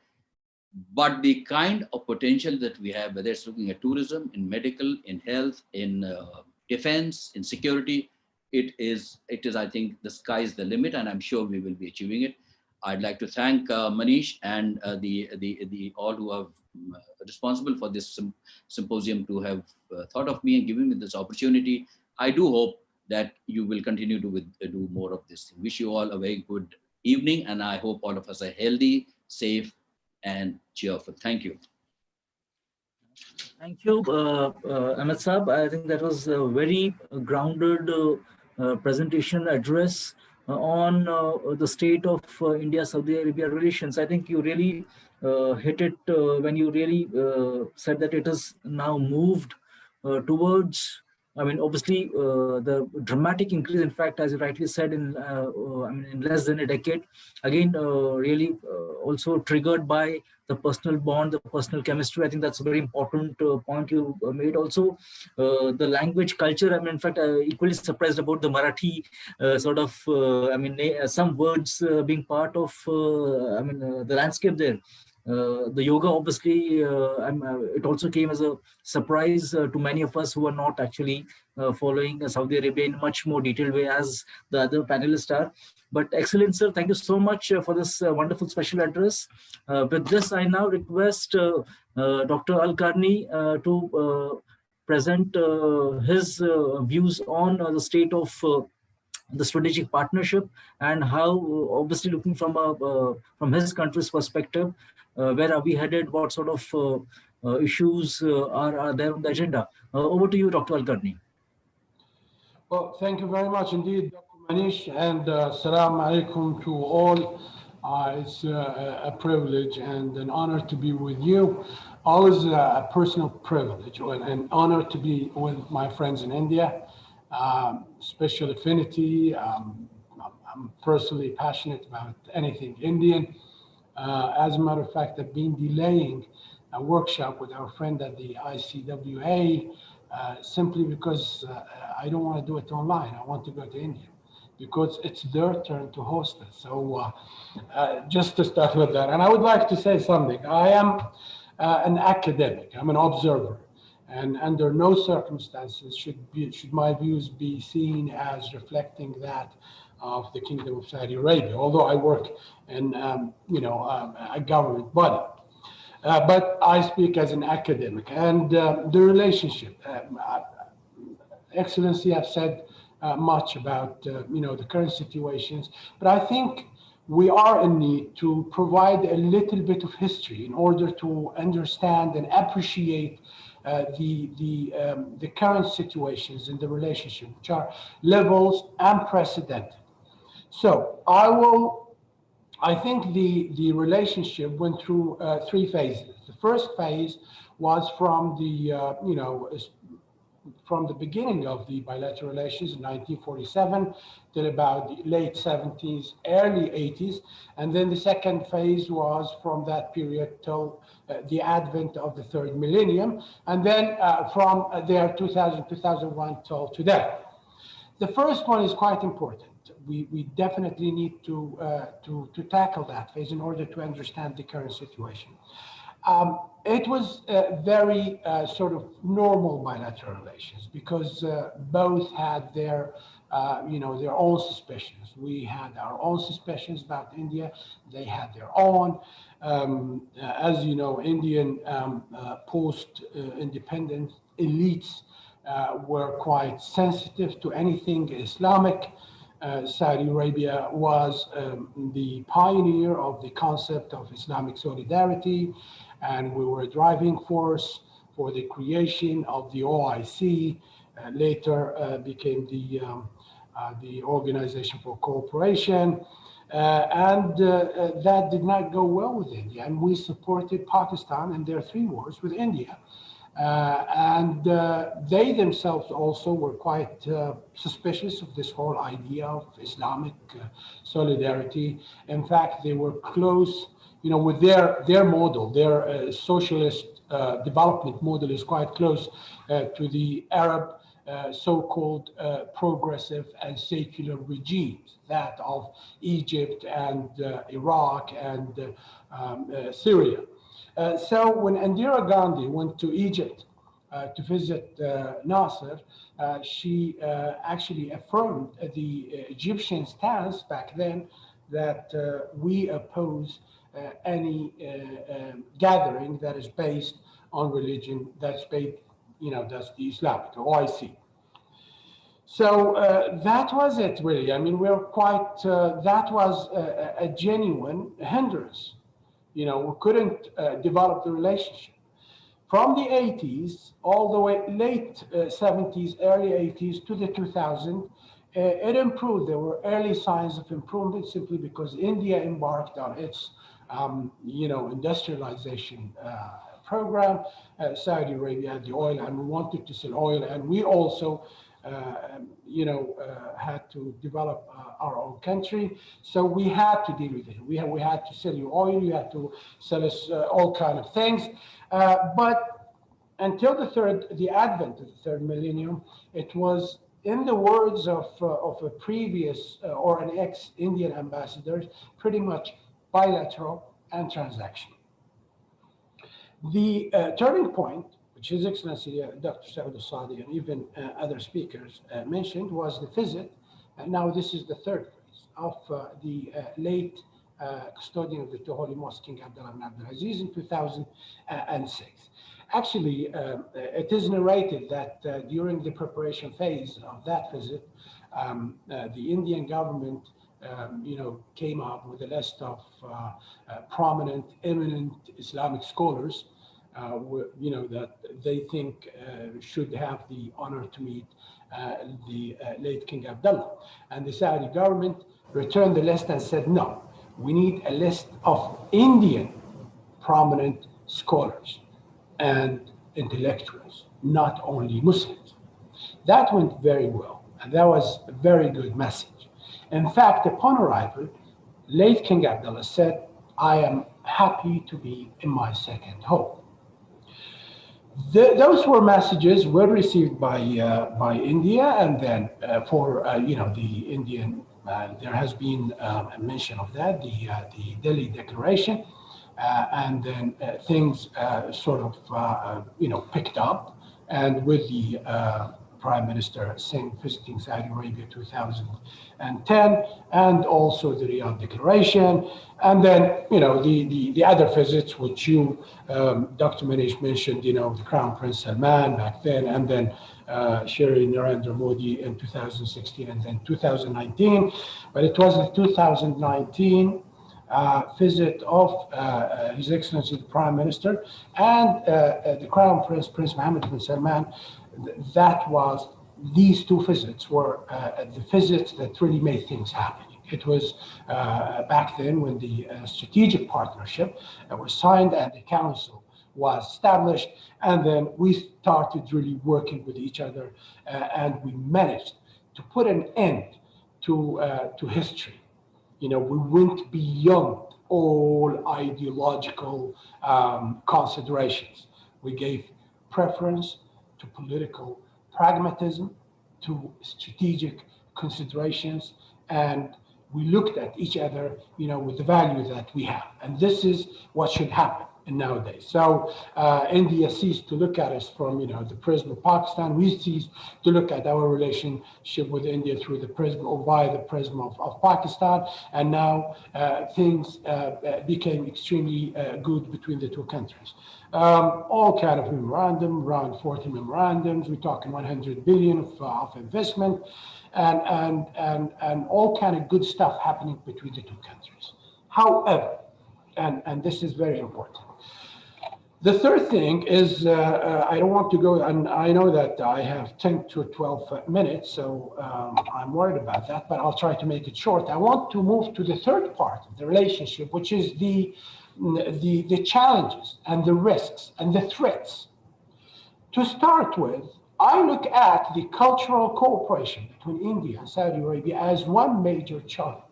But the kind of potential that we have, whether it's looking at tourism, in medical, in health, in defense, in security, it is, I think, the sky is the limit, and I'm sure we will be achieving it. I'd like to thank Manish and the all who are responsible for this symposium to have thought of me and given me this opportunity. I do hope that you will continue to do more of this. Wish you all a very good evening, and I hope all of us are healthy, safe, and cheerful. Thank you. Thank you, Ahmed Saab. I think that was a very grounded presentation address on the state of India-Saudi Arabia relations. I think you really hit it when you really said that it has now moved towards, I mean, obviously the dramatic increase, in fact, as you rightly said, in less than a decade, again, really also triggered by the personal bond, the personal chemistry. I think that's a very important point you made. Also, the language, culture. I mean, in fact, equally surprised about the Marathi some words being part of, the landscape there. The yoga, obviously, it also came as a surprise to many of us who are not actually following Saudi Arabia in much more detailed way as the other panelists are. But excellent, sir. Thank you so much for this wonderful special address. With this, I now request Dr. Al-Karni to present his views on the state of the strategic partnership, and how, obviously, looking from his country's perspective, where are we headed? What sort of issues are there on the agenda? Over to you, Dr. Al-Karni. Well, thank you very much indeed, Dr. Manish, and salam alaikum to all. It's a privilege and an honor to be with you. Always a personal privilege and an honor to be with my friends in India. Special affinity. I'm personally passionate about anything Indian. As a matter of fact, I've been delaying a workshop with our friend at the ICWA simply because I don't want to do it online. I want to go to India because it's their turn to host it. So just to start with that, and I would like to say something. I am an academic. I'm an observer, and under no circumstances should my views be seen as reflecting that of the Kingdom of Saudi Arabia. Although I work in a government body. But I speak as an academic, and the relationship. Excellency, I've said much about the current situations, but I think we are in need to provide a little bit of history in order to understand and appreciate the current situations in the relationship, which are levels unprecedented. So I think the relationship went through three phases. The first phase was from the beginning of the bilateral relations in 1947 till about the late 70s, early 80s. And then the second phase was from that period till the advent of the third millennium. And then from there, 2000, 2001 till today. The first one is quite important. We definitely need to tackle that phase in order to understand the current situation. It was very sort of normal bilateral relations because both had their own suspicions. We had our own suspicions about India. They had their own. As you know, Indian post-independence elites were quite sensitive to anything Islamic. Saudi Arabia was the pioneer of the concept of Islamic solidarity, and we were a driving force for the creation of the OIC, later became the Organization for Cooperation, and that did not go well with India, and we supported Pakistan in their three wars with India. And they themselves also were quite suspicious of this whole idea of Islamic solidarity. In fact, they were close, with their model, their socialist development model is quite close to the Arab so-called progressive and secular regimes, that of Egypt and Iraq and Syria. So when Indira Gandhi went to Egypt to visit Nasser, she actually affirmed the Egyptian stance back then that we oppose any gathering that is based on religion, that's based, that's the Islamic, the OIC. So that was it, really. I mean, we're quite, that was a genuine hindrance. We couldn't develop the relationship. From the 80s, all the way late 70s, early 80s to the 2000s, it improved. There were early signs of improvement simply because India embarked on its, industrialization program. Saudi Arabia had the oil, and we wanted to sell oil, and we also had to develop our own country. So we had to deal with it. We had to sell you oil, you had to sell us all kind of things. But until the advent of the third millennium, it was, in the words of a previous or an ex-Indian ambassador, pretty much bilateral and transactional. The turning point, which His Excellency Dr. Saud al-Sadi and even other speakers mentioned, was the visit. And now this is the third phase of the late custodian of the Two Holy Mosques, King Abdullah ibn Abdulaziz, in 2006. Actually, it is narrated that during the preparation phase of that visit, the Indian government came up with a list of prominent, eminent Islamic scholars that they think should have the honor to meet the late King Abdullah. And the Saudi government returned the list and said, no, we need a list of Indian prominent scholars and intellectuals, not only Muslims. That went very well, and that was a very good message. In fact, upon arrival, late King Abdullah said, I am happy to be in my second home. Those were messages were received by India, and then the Indian, there has been a mention of that, the Delhi Declaration, and then things sort of picked up, and with the Prime Minister Singh visiting Saudi Arabia 2010, and also the Riyadh Declaration, and then the other visits which you, Dr. Manish mentioned, the Crown Prince Salman back then, and then Shri Narendra Modi in 2016, and then 2019. But it was the 2019 visit of His Excellency the Prime Minister and the Crown Prince, Prince Mohammed bin Salman. These two visits were the visits that really made things happen. It was back then when the strategic partnership was signed and the council was established, and then we started really working with each other, and we managed to put an end to history. We went beyond all ideological considerations. We gave preference to political pragmatism, to strategic considerations, and we looked at each other, with the value that we have. And this is what should happen nowadays. So India ceased to look at us from, the prism of Pakistan. We ceased to look at our relationship with India through the prism or via the prism of Pakistan. And now things became extremely good between the two countries. All kind of memorandum, around 40 memorandums. We're talking 100 billion of investment, and all kind of good stuff happening between the two countries. However, and this is very important, the third thing is, I don't want to go, and I know that I have 10 to 12 minutes, so I'm worried about that, but I'll try to make it short. I want to move to the third part of the relationship, which is the challenges and the risks and the threats. To start with, I look at the cultural cooperation between India and Saudi Arabia as one major challenge.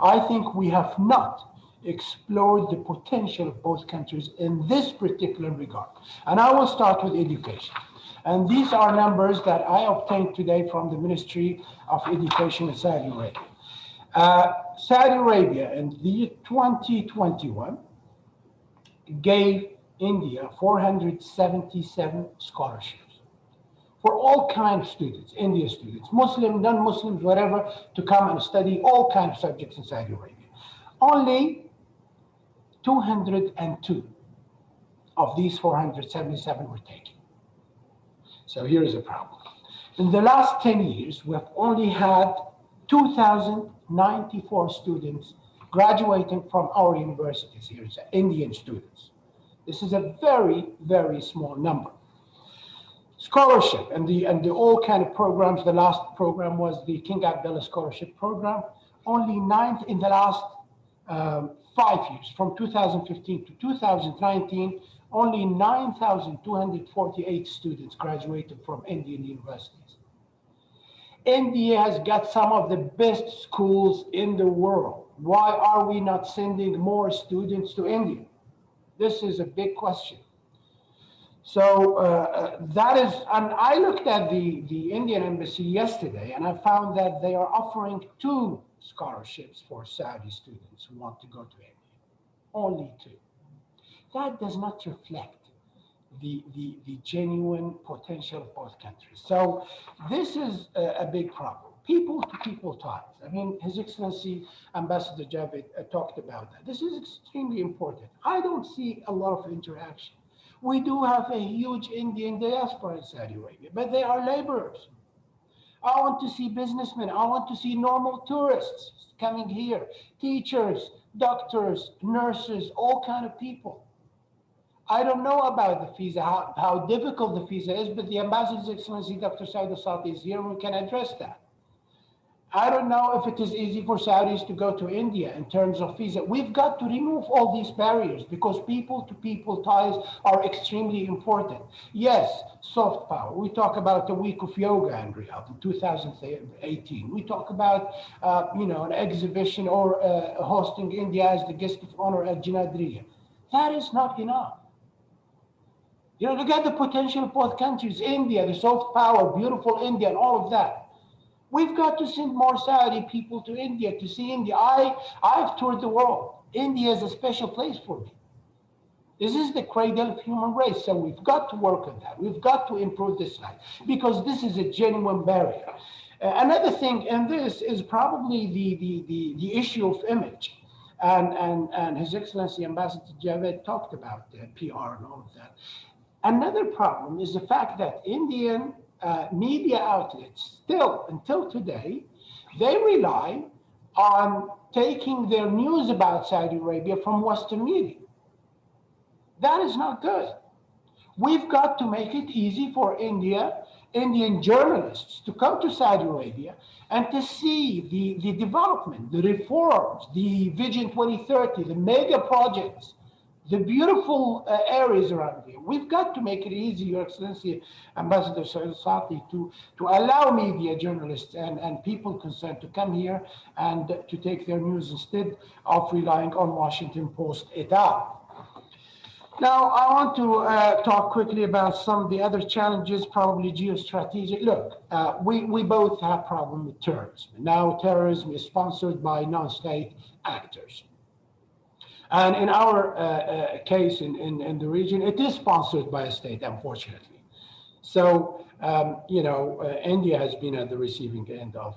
I think we have not explored the potential of both countries in this particular regard. And I will start with education. And these are numbers that I obtained today from the Ministry of Education in Saudi Arabia. Saudi Arabia in the 2021 gave India 477 scholarships for all kinds of students, Indian students, Muslim, non-Muslims, whatever, to come and study all kinds of subjects in Saudi Arabia. Only 202 of these 477 were taken. So here is a problem. In the last 10 years, we have only had 2,094 students graduating from our universities here, Indian students. This is a very, very small number. Scholarship and the all kind of programs. The last program was the King Abdullah Scholarship Program. Only ninth in the last 5 years, from 2015 to 2019, only 9,248 students graduated from Indian universities. India has got some of the best schools in the world. Why are we not sending more students to India? This is a big question. So that is, and I looked at the Indian embassy yesterday, and I found that they are offering 2 scholarships for Saudi students who want to go to India. Only 2. That does not reflect the genuine potential of both countries. So this is a big problem. People-to-people ties. I mean, His Excellency Ambassador Javed talked about that. This is extremely important. I don't see a lot of interaction. We do have a huge Indian diaspora in Saudi Arabia, but they are laborers. I want to see businessmen. I want to see normal tourists coming here, teachers, doctors, nurses, all kind of people. I don't know about the visa, how difficult the visa is, but the Ambassador's Excellency Dr. Said Al-Sati is here and we can address that. I don't know if it is easy for Saudis to go to India in terms of visa. We've got to remove all these barriers because people-to-people ties are extremely important. Yes, soft power. We talk about the week of yoga in Riyadh in 2018. We talk about, an exhibition or hosting India as the guest of honor at Janadriya. That is not enough. Look at the potential of both countries, India, the soft power, beautiful India, and all of that. We've got to send more Saudi people to India to see India. I've toured the world. India is a special place for me. This is the cradle of human race. So we've got to work on that. We've got to improve this side because this is a genuine barrier. Another thing, and this is probably the issue of image. And His Excellency Ambassador Javed talked about the PR and all of that. Another problem is the fact that Indian media outlets still, until today, they rely on taking their news about Saudi Arabia from Western media. That is not good. We've got to make it easy for Indian journalists to come to Saudi Arabia and to see the development, the reforms, the Vision 2030, the mega projects, the beautiful areas around here. We've got to make it easy, Your Excellency, Ambassador Sati, to allow media journalists and people concerned to come here and to take their news instead of relying on Washington Post et al. Now, I want to talk quickly about some of the other challenges, probably geostrategic. Look, we both have problem with terrorism. Now, terrorism is sponsored by non-state actors. And in our case in the region, it is sponsored by a state, unfortunately. So, India has been at the receiving end of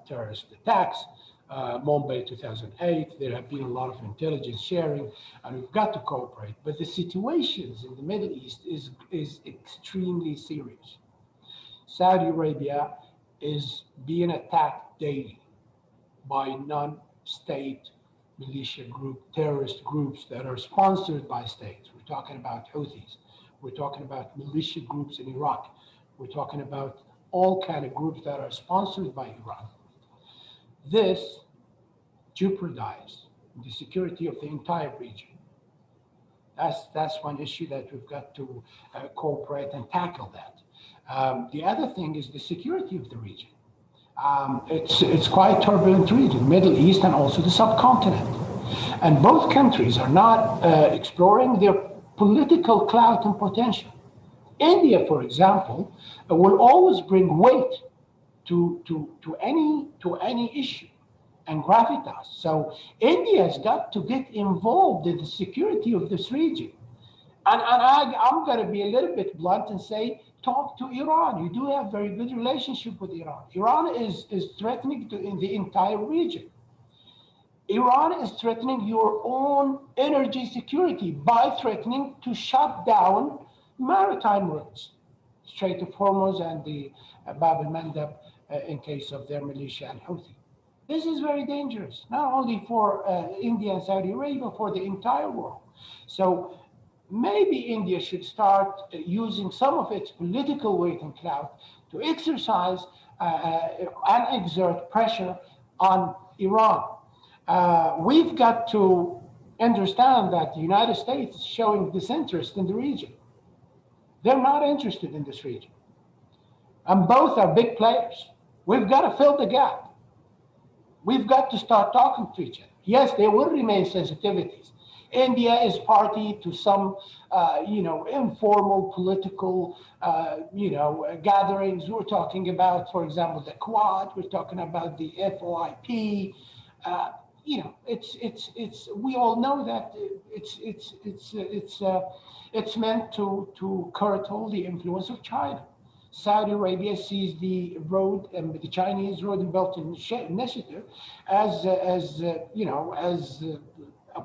terrorist attacks. Mumbai 2008, there have been a lot of intelligence sharing, and we've got to cooperate. But the situations in the Middle East is extremely serious. Saudi Arabia is being attacked daily by non-state militia group, terrorist groups that are sponsored by states. We're talking about Houthis. We're talking about militia groups in Iraq. We're talking about all kind of groups that are sponsored by Iran. This jeopardizes the security of the entire region. That's one issue that we've got to cooperate and tackle that. The other thing is the security of the region. It's quite turbulent region, Middle East and also the subcontinent. And both countries are not exploring their political clout and potential. India, for example, will always bring weight to any issue and gravitas. So India has got to get involved in the security of this region. And I'm going to be a little bit blunt and say, talk to Iran. You do have very good relationship with Iran. Iran is threatening in the entire region. Iran is threatening your own energy security by threatening to shut down maritime routes, Strait of Hormuz and the Bab el-Mandab in case of their militia and Houthi. This is very dangerous, not only for India and Saudi Arabia, but for the entire world. So maybe India should start using some of its political weight and clout to exercise and exert pressure on Iran. We've got to understand that the United States is showing disinterest in the region. They're not interested in this region. And both are big players. We've got to fill the gap. We've got to start talking to each other. Yes, there will remain sensitivities. India is party to some, informal political, gatherings. We're talking about, for example, the Quad. We're talking about the FOIP. We all know that it's meant to curtail the influence of China. Saudi Arabia sees the road and the Chinese Road and Belt Initiative as a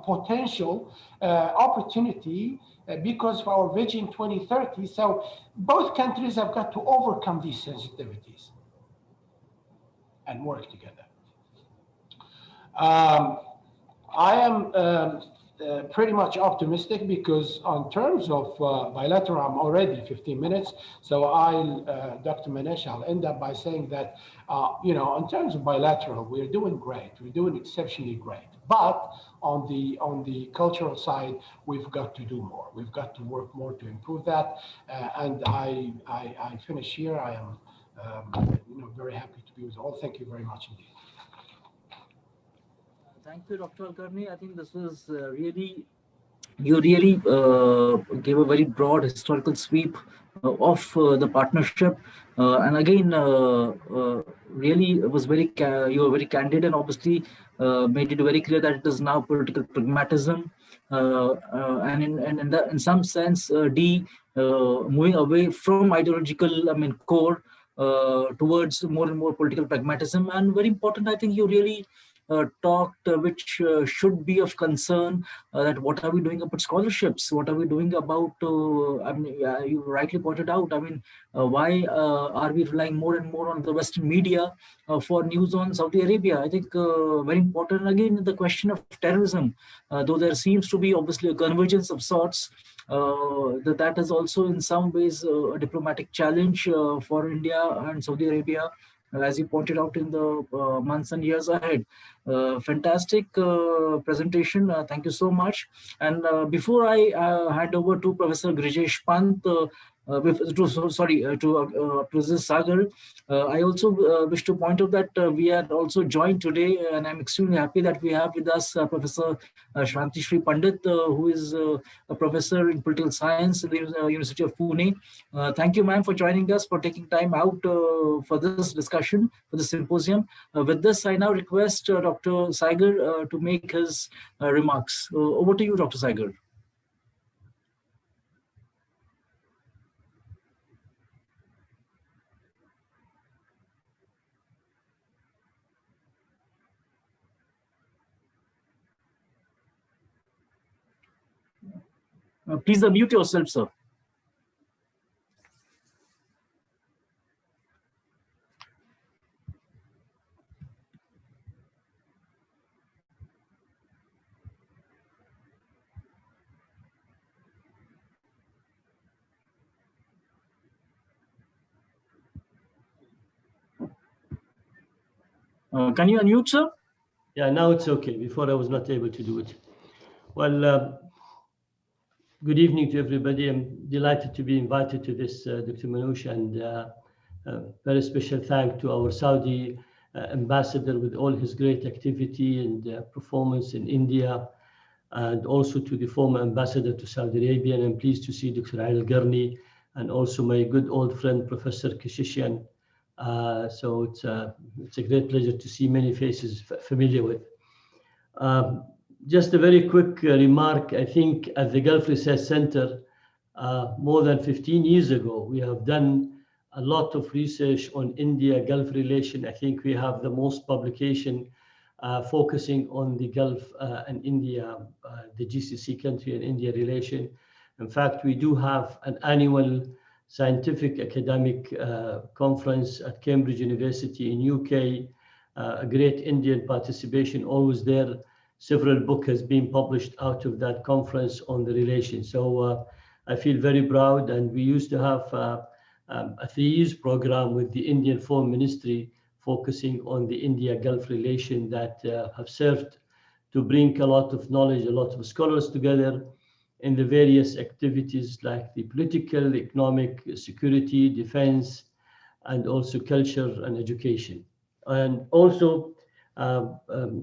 potential opportunity because of our Vision 2030. So both countries have got to overcome these sensitivities and work together. I am pretty much optimistic because on terms of bilateral, I'm already 15 minutes. So Dr. Manish, I'll end up by saying that, in terms of bilateral, we're doing great. We're doing exceptionally great. But on the cultural side, we've got to do more. We've got to work more to improve that. And I finish here. I am very happy to be with you all. Thank you very much indeed. Thank you, Dr. Al-Karni. I think this was you really gave a very broad historical sweep of the partnership. And again, really was you were very candid and obviously made it very clear that it is now political pragmatism. And in some sense, moving away from ideological, core towards more and more political pragmatism. And very important, I think you really talked, which should be of concern, that what are we doing about scholarships? What are we doing about, you rightly pointed out, why are we relying more and more on the Western media for news on Saudi Arabia? I think very important, again, the question of terrorism, though there seems to be obviously a convergence of sorts, that is also in some ways a diplomatic challenge for India and Saudi Arabia, as you pointed out, in the months and years ahead. Fantastic presentation. Thank you so much. And before I hand over to Professor Grijesh Pant, to Abdulaziz Sagar, I also wish to point out that we are also joined today, and I'm extremely happy that we have with us Professor Shranti Shri Pandit, who is a professor in political science at the University of Pune. Thank you, ma'am, for joining us, for taking time out for this discussion, for the symposium. With this, I now request Dr. Sagar to make his remarks. Over to you, Dr. Sagar. Please unmute yourself, sir. Can you unmute, sir? Yeah, now it's okay. Before I was not able to do it. Well, good evening to everybody. I'm delighted to be invited to this, Dr. Manoush, and very special thanks to our Saudi ambassador with all his great activity and performance in India, and also to the former ambassador to Saudi Arabia. And I'm pleased to see Dr. Al-Karni and also my good old friend, Professor Keshishian. So it's a great pleasure to see many faces familiar with. Just a very quick remark. I think at the Gulf Research Center, more than 15 years ago, we have done a lot of research on India-Gulf relation. I think we have the most publication focusing on the Gulf and India, the GCC country and India relation. In fact, we do have an annual scientific academic conference at Cambridge University in UK, a great Indian participation always there. Several books has been published out of that conference on the relation. So I feel very proud, and we used to have a 3 years program with the Indian Foreign Ministry focusing on the India-Gulf relation that have served to bring a lot of knowledge, a lot of scholars together in the various activities like the political, economic, security, defense, and also culture and education. And also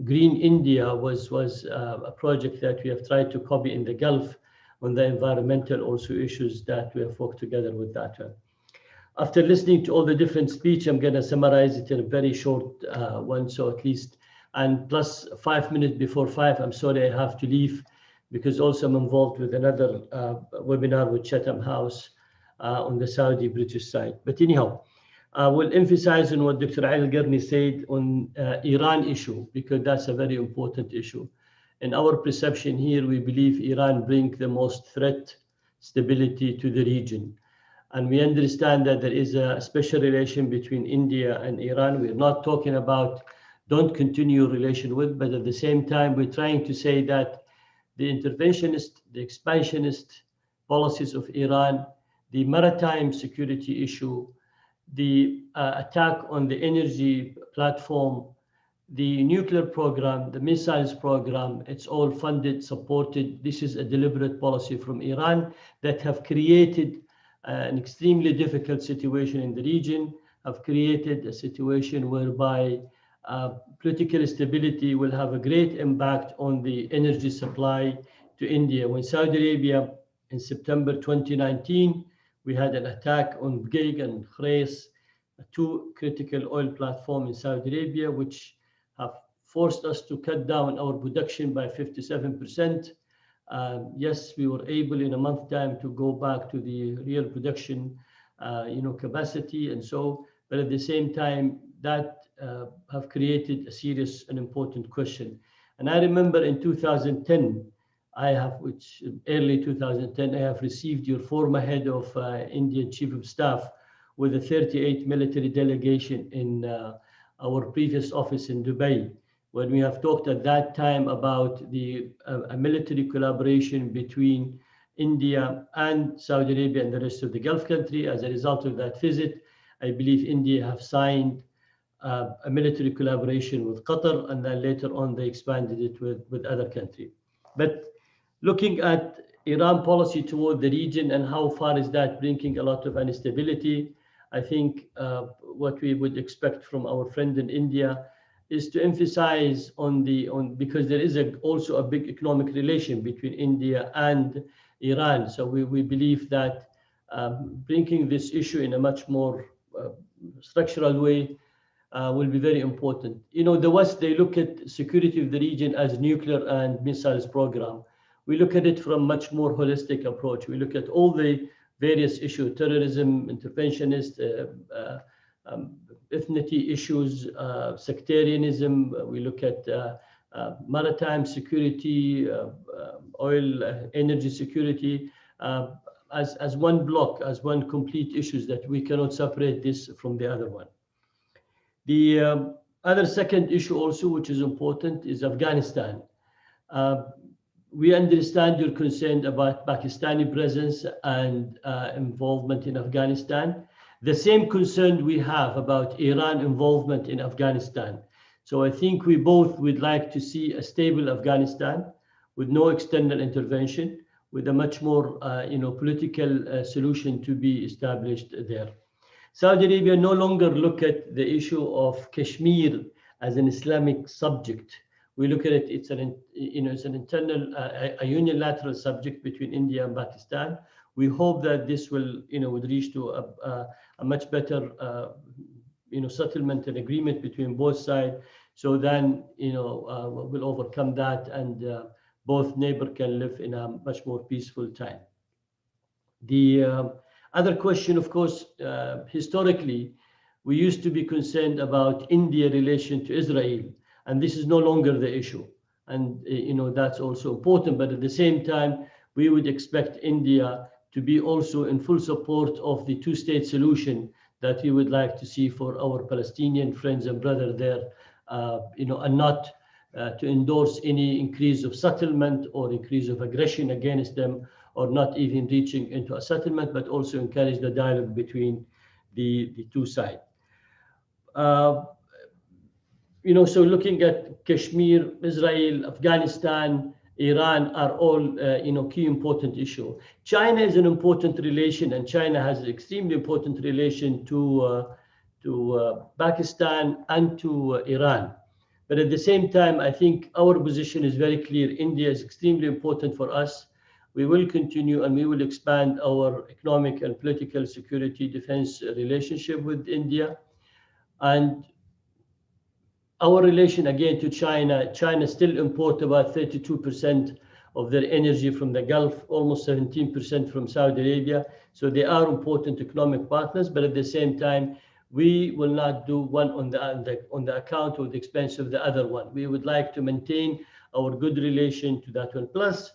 Green India was a project that we have tried to copy in the Gulf on the environmental also issues that we have worked together with that one. After listening to all the different speech, I'm going to summarize it in a very short one, so at least, and plus 5 minutes before 5, I'm sorry I have to leave, because also I'm involved with another webinar with Chatham House on the Saudi-British side. But anyhow, I will emphasize on what Dr. Al-Karni said on Iran issue, because that's a very important issue. In our perception here, we believe Iran brings the most threat, stability to the region. And we understand that there is a special relation between India and Iran. We're not talking about don't continue relation with, but at the same time, we're trying to say that the interventionist, the expansionist policies of Iran, the maritime security issue, the attack on the energy platform, the nuclear program, the missiles program. It's all funded, supported. This is a deliberate policy from Iran that have created an extremely difficult situation in the region, have created a situation whereby political stability will have a great impact on the energy supply to India. When Saudi Arabia in September 2019, we had an attack on Gig and Khurais, two critical oil platforms in Saudi Arabia, which have forced us to cut down our production by 57%. Yes, we were able in a month time to go back to the real production, capacity and so, but at the same time that have created a serious and important question. And I remember in 2010, early 2010, I have received your former head of Indian Chief of Staff with a 38 military delegation in our previous office in Dubai, when we have talked at that time about the military collaboration between India and Saudi Arabia and the rest of the Gulf country. As a result of that visit, I believe India have signed a military collaboration with Qatar, and then later on they expanded it with other countries. But looking at Iran policy toward the region and how far is that bringing a lot of instability, I think what we would expect from our friend in India is to emphasize because there is also a big economic relation between India and Iran. So we believe that bringing this issue in a much more structural way will be very important. The West, they look at security of the region as nuclear and missiles program. We look at it from much more holistic approach. We look at all the various issues: terrorism, interventionist, ethnicity issues, sectarianism. We look at maritime security, oil, energy security, as one block, as one complete issues that we cannot separate this from the other one. The other second issue also, which is important, is Afghanistan. We understand your concern about Pakistani presence and involvement in Afghanistan. The same concern we have about Iran involvement in Afghanistan. So I think we both would like to see a stable Afghanistan with no external intervention, with a much more political solution to be established there. Saudi Arabia no longer look at the issue of Kashmir as an Islamic subject. We look at it, it's an internal, a unilateral subject between India and Pakistan. We hope that this will, would reach to a much better, settlement and agreement between both sides. So then, we'll overcome that, and both neighbors can live in a much more peaceful time. The other question, of course, historically, we used to be concerned about India relation to Israel, and this is no longer the issue. And, that's also important. But at the same time, we would expect India to be also in full support of the two-state solution that we would like to see for our Palestinian friends and brothers there, and not to endorse any increase of settlement or increase of aggression against them, or not even reaching into a settlement, but also encourage the dialogue between the two sides. So looking at Kashmir, Israel, Afghanistan, Iran are all, key important issue. China is an important relation, and China has an extremely important relation to Pakistan and to Iran. But at the same time, I think our position is very clear. India is extremely important for us. We will continue and we will expand our economic and political security defense relationship with India. And our relation again to China still import about 32% of their energy from the Gulf, almost 17% from Saudi Arabia. So they are important economic partners, but at the same time, we will not do one on the account or the expense of the other one. We would like to maintain our good relation to that one. Plus,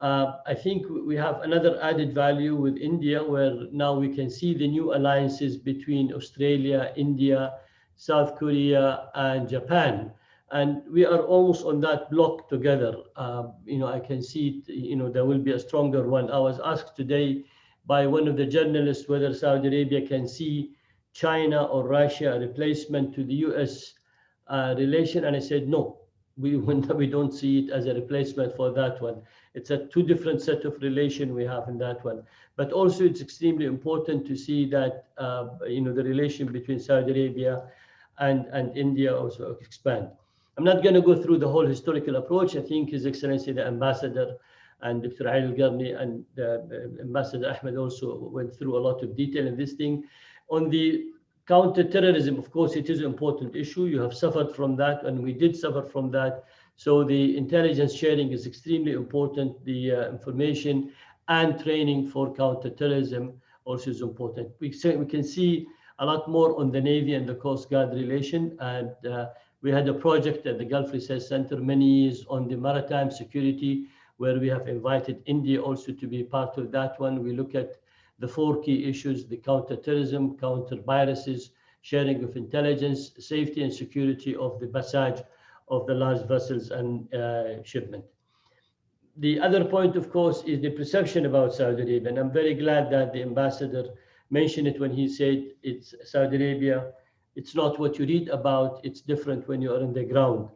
I think we have another added value with India, where now we can see the new alliances between Australia, India, South Korea, and Japan. And we are almost on that block together. I can see, there will be a stronger one. I was asked today by one of the journalists whether Saudi Arabia can see China or Russia a replacement to the US relation, and I said no. We don't see it as a replacement for that one. It's a two different set of relation we have in that one. But also it's extremely important to see that the relation between Saudi Arabia and India also expand. I'm not going to go through the whole historical approach. I think His Excellency the Ambassador and Dr. Ali Al-Garni and Ambassador Ahmed also went through a lot of detail in this thing. On the counter-terrorism, of course, it is an important issue. You have suffered from that, and we did suffer from that. So the intelligence sharing is extremely important. The information and training for counter-terrorism also is important. We can see a lot more on the Navy and the Coast Guard relation. And we had a project at the Gulf Research Center many years on the maritime security, where we have invited India also to be part of that one. We look at the four key issues: the counter-terrorism, counter-viruses, sharing of intelligence, safety and security of the passage of the large vessels and shipment. The other point, of course, is the perception about Saudi Arabia. And I'm very glad that the ambassador mentioned it when he said it's Saudi Arabia. It's not what you read about, it's different when you're on the ground.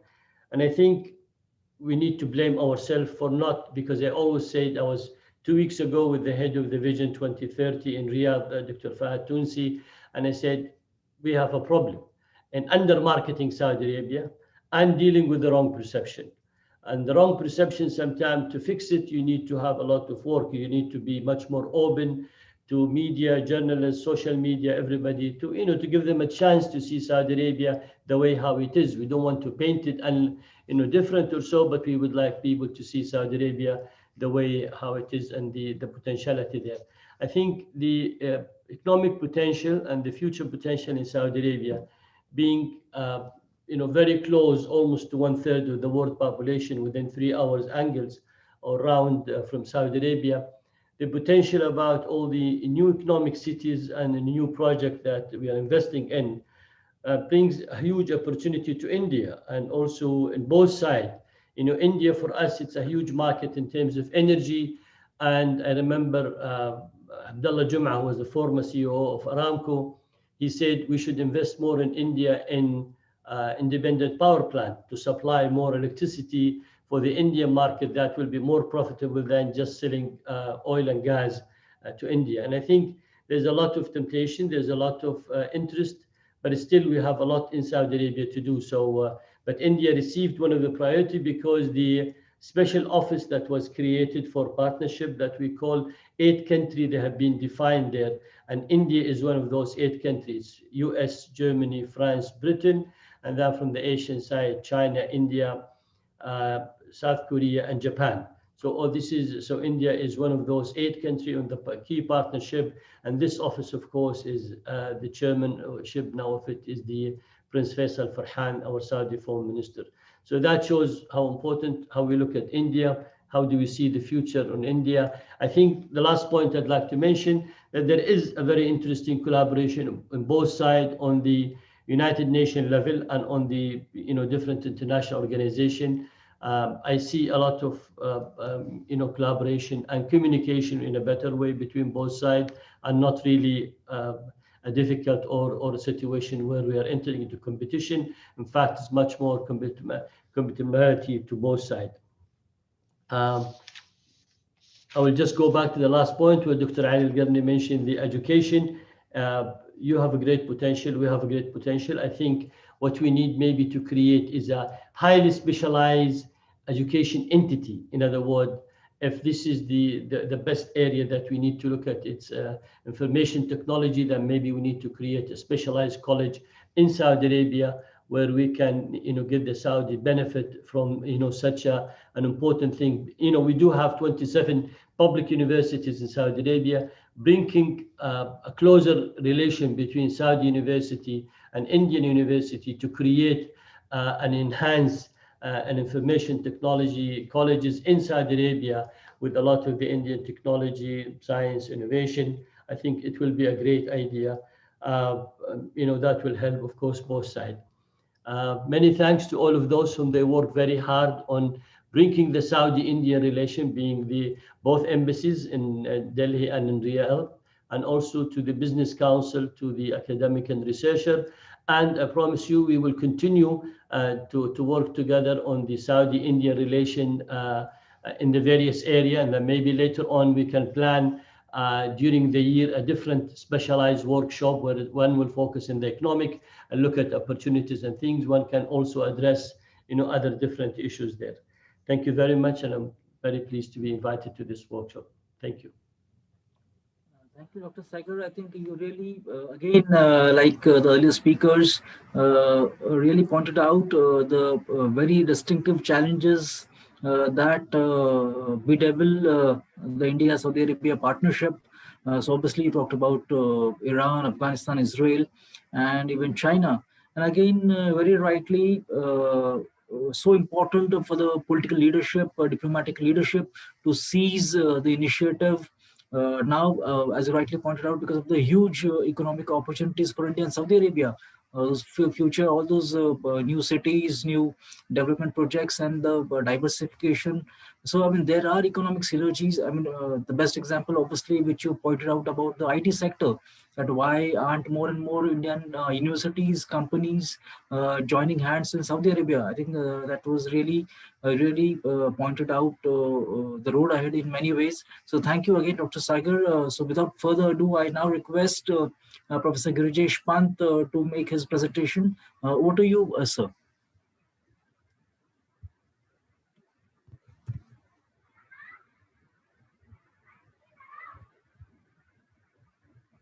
And I think we need to blame ourselves for not, because I always said, I was 2 weeks ago with the head of the Vision 2030 in Riyadh, Dr. Fahad Tunsi, and I said, we have a problem in under-marketing Saudi Arabia and dealing with the wrong perception. And the wrong perception, sometimes to fix it, you need to have a lot of work. You need to be much more open to media, journalists, social media, everybody, to give them a chance to see Saudi Arabia the way how it is. We don't want to paint it and different or so, but we would like people to see Saudi Arabia the way how it is and the potentiality there. I think the economic potential and the future potential in Saudi Arabia being very close, almost to 1/3 of the world population within 3 hours angles or round from Saudi Arabia, the potential about all the new economic cities and the new project that we are investing in brings a huge opportunity to India, and also in both sides. India for us, it's a huge market in terms of energy. And I remember Abdullah Jum'ah, who was the former CEO of Aramco, he said we should invest more in India in independent power plant to supply more electricity for the Indian market. That will be more profitable than just selling oil and gas to India. And I think there's a lot of temptation, there's a lot of interest, but still we have a lot in Saudi Arabia to do. So, but India received one of the priority because the special office that was created for partnership that we call 8 countries, they have been defined there. And India is one of those 8 countries: US, Germany, France, Britain, and then from the Asian side, China, India, South Korea, and Japan. So India is one of those 8 countries on the key partnership. And this office, of course, is the chairmanship now of it is the Prince Faisal Farhan, our Saudi foreign minister. So that shows how important, how we look at India, how do we see the future on India. I think the last point I'd like to mention, that there is a very interesting collaboration on both sides on the United Nations level and on the different international organization. I see a lot of collaboration and communication in a better way between both sides, and not really a difficult or a situation where we are entering into competition. In fact, it's much more compatibility to both sides. I will just go back to the last point where Dr. Ali Al-Garni mentioned the education. You have a great potential, we have a great potential. I think what we need maybe to create is a highly specialized education entity. In other words, if this is the best area that we need to look at, it's information technology, then maybe we need to create a specialized college in Saudi Arabia where we can get the Saudi benefit from such an important thing. We do have 27 public universities in Saudi Arabia, bringing a closer relation between Saudi university and Indian university to create and enhance an information technology colleges in Saudi Arabia with a lot of the Indian technology, science, innovation. I think it will be a great idea. That will help, of course, both sides. Many thanks to all of those whom they worked very hard on bringing the Saudi-India relation, being the both embassies in Delhi and in Riyadh, and also to the Business Council, to the academic and researcher. And I promise you, we will continue to work together on the Saudi-India relation in the various areas, and then maybe later on we can plan during the year a different specialized workshop where one will focus on the economic and look at opportunities and things. One can also address, other different issues there. Thank you very much, and I'm very pleased to be invited to this workshop. Thank you. Thank you, Dr. Sagar. I think you really, again, like the earlier speakers, really pointed out the very distinctive challenges that bedevil the India-Saudi Arabia partnership. So obviously you talked about Iran, Afghanistan, Israel, and even China. And again, very rightly, so important for the political leadership, diplomatic leadership to seize the initiative now, as you rightly pointed out, because of the huge economic opportunities for India and Saudi Arabia, those future, all those new cities, new development projects, and the diversification. So, I mean, there are economic synergies. I mean, the best example, obviously, which you pointed out about the IT sector, that why aren't more and more Indian universities, companies joining hands in Saudi Arabia? I think that was really pointed out the road ahead in many ways. So thank you again, Dr. Sagar. So without further ado, I now request Professor Girijesh Pant to make his presentation. Over to you, sir.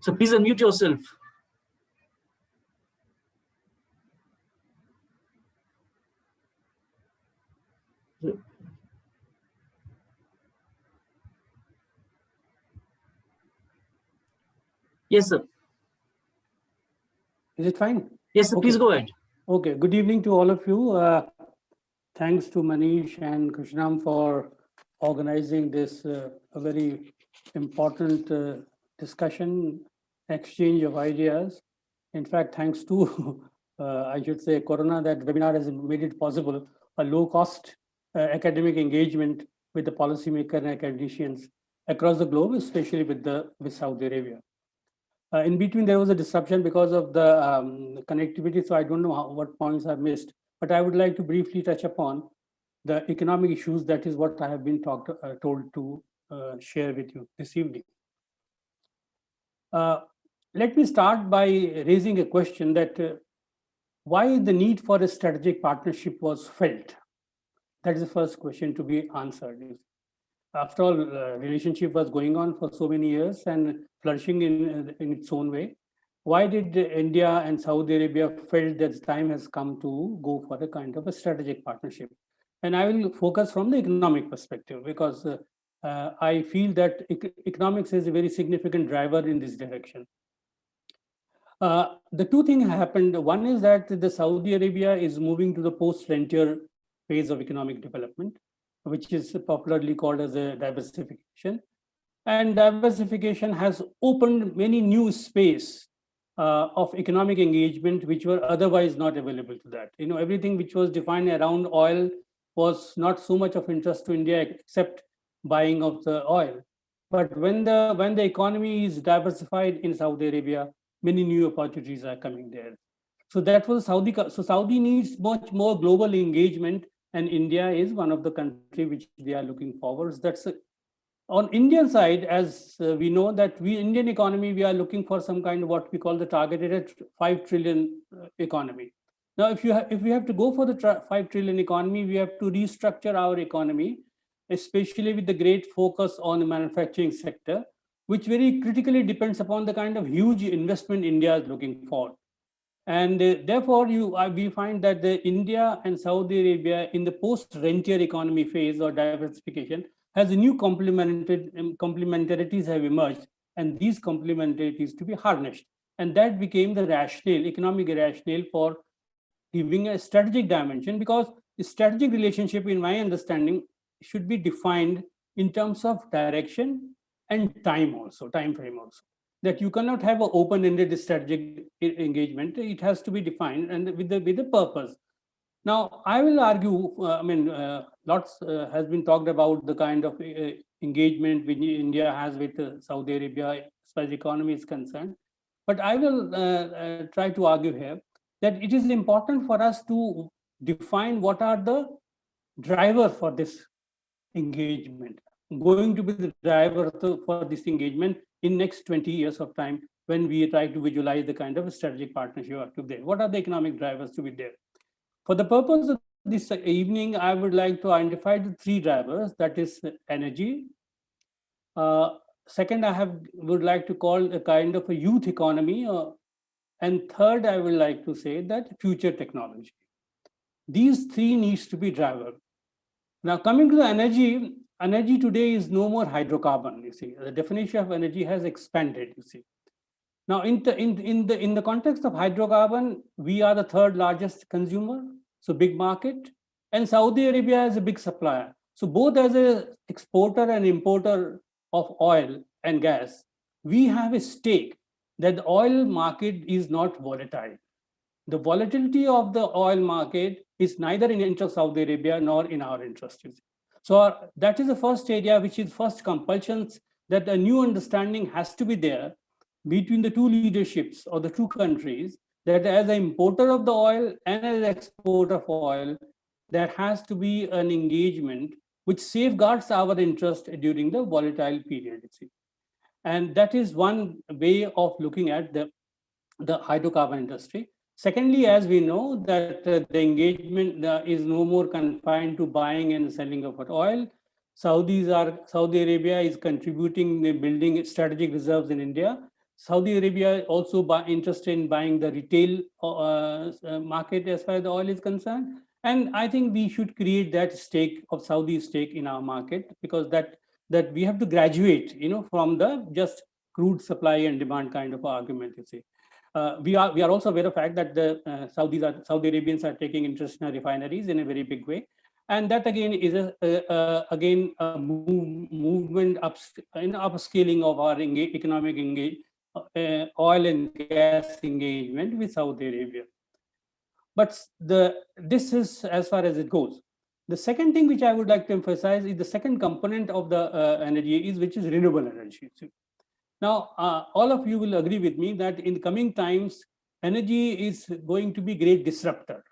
So please unmute yourself. Yes, sir. Is it fine? Yes, sir. Okay. Please go ahead. Okay. Good evening to all of you. Thanks to Manish and Krishnam for organizing this a very important discussion, exchange of ideas. In fact, thanks to, I should say, Corona, that webinar has made it possible, a low-cost academic engagement with the policymaker and academicians across the globe, especially with Saudi Arabia. In between, there was a disruption because of the connectivity, so I don't know what points I've missed, but I would like to briefly touch upon the economic issues. That is what I have been told to share with you this evening. Let me start by raising a question that why the need for a strategic partnership was felt. That is the first question to be answered. After all, relationship was going on for so many years and flourishing in its own way. Why did India and Saudi Arabia felt that the time has come to go for a kind of a strategic partnership? And I will focus from the economic perspective, because I feel that economics is a very significant driver in this direction. The two things happened. One is that the Saudi Arabia is moving to the post-frontier phase of economic development, which is popularly called as a diversification. And diversification has opened many new space of economic engagement, which were otherwise not available to that. Everything which was defined around oil was not so much of interest to India, except buying of the oil. But when the economy is diversified in Saudi Arabia, many new opportunities are coming there. So that was Saudi. So Saudi needs much more global engagement, and India is one of the countries which they are looking forward. That's on Indian side, as we know that Indian economy, we are looking for some kind of what we call the targeted 5 trillion economy. Now, if we have to go for the 5 trillion economy, we have to restructure our economy, especially with the great focus on the manufacturing sector, which very critically depends upon the kind of huge investment India is looking for. And therefore, we find that India and Saudi Arabia in the post-rentier economy phase or diversification has a new complementarities have emerged, and these complementarities to be harnessed. And that became the rationale, economic rationale for giving a strategic dimension, because the strategic relationship, in my understanding, should be defined in terms of direction and time frame also. that you cannot have an open-ended strategic engagement. It has to be defined and with the purpose. Now, I will argue, lots has been talked about the kind of engagement which India has with Saudi Arabia as far as economy is concerned. But I will try to argue here that it is important for us to define what are the drivers for this engagement, going to be the driver for this engagement in next 20 years of time when we try to visualize the kind of strategic partnership to there. What are the economic drivers to be there? For the purpose of this evening, I would like to identify the three drivers, that is energy. Second, would like to call a kind of a youth economy. And third, I would like to say that future technology. These three needs to be driver. Now, coming to the energy, energy today is no more hydrocarbon, you see. The definition of energy has expanded, you see. Now, in the context of hydrocarbon, we are the third largest consumer, so big market, and Saudi Arabia is a big supplier. So both as an exporter and importer of oil and gas, we have a stake that the oil market is not volatile. The volatility of the oil market is neither in interest of Saudi Arabia nor in our interest. So that is the first area, which is first compulsions, that a new understanding has to be there between the two leaderships or the two countries, that as an importer of the oil and as an exporter of oil, there has to be an engagement which safeguards our interest during the volatile period. And that is one way of looking at the hydrocarbon industry. Secondly, as we know that the engagement is no more confined to buying and selling of oil. Saudi Arabia is contributing building strategic reserves in India. Saudi Arabia also interested in buying the retail market as far as the oil is concerned. And I think we should create that stake of Saudi stake in our market, because that we have to graduate, from the just crude supply and demand kind of argument, you see. We are also aware of the fact that the Saudi Arabians are taking interest in refineries in a very big way, and that again is a movement upscaling of our economic oil and gas engagement with Saudi Arabia. But this is as far as it goes. The second thing which I would like to emphasize is the second component of the energy which is renewable energy. Now, all of you will agree with me that in the coming times, energy is going to be great disruptor,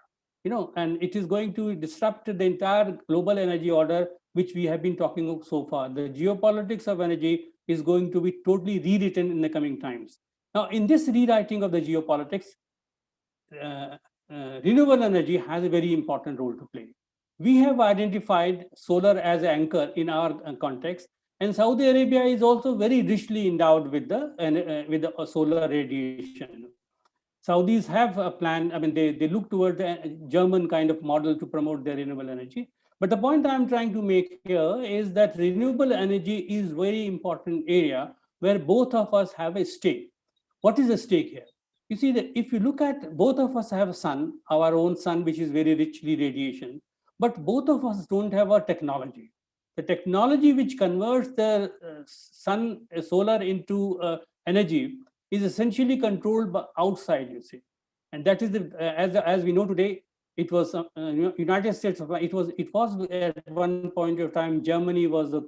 and it is going to disrupt the entire global energy order, which we have been talking of so far. The geopolitics of energy is going to be totally rewritten in the coming times. Now, in this rewriting of the geopolitics, renewable energy has a very important role to play. We have identified solar as an anchor in our context, and Saudi Arabia is also very richly endowed with the solar radiation. Saudis have a plan. I mean, they look toward the German kind of model to promote their renewable energy. But the point I'm trying to make here is that renewable energy is very important area where both of us have a stake. What is the stake here? You see that if you look at, both of us have a sun, our own sun, which is very richly radiation, but both of us don't have a technology. The technology which converts the solar into energy is essentially controlled by outside, you see. And that is as we know today, it was United States. It was at one point of time Germany was the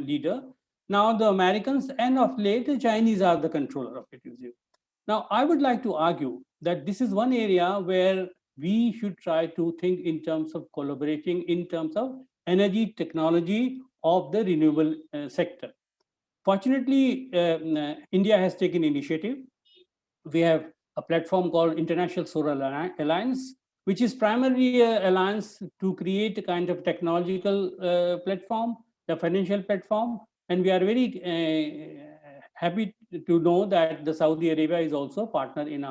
leader. Now the Americans, and of late the Chinese are the controller of it, you see. Now I would like to argue that this is one area where we should try to think in terms of collaborating in terms of energy technology of the renewable sector. Fortunately, India has taken initiative. We have a platform called International Solar Alliance, which is primarily an alliance to create a kind of technological platform, the financial platform. And we are very happy to know that the Saudi Arabia is also a partner in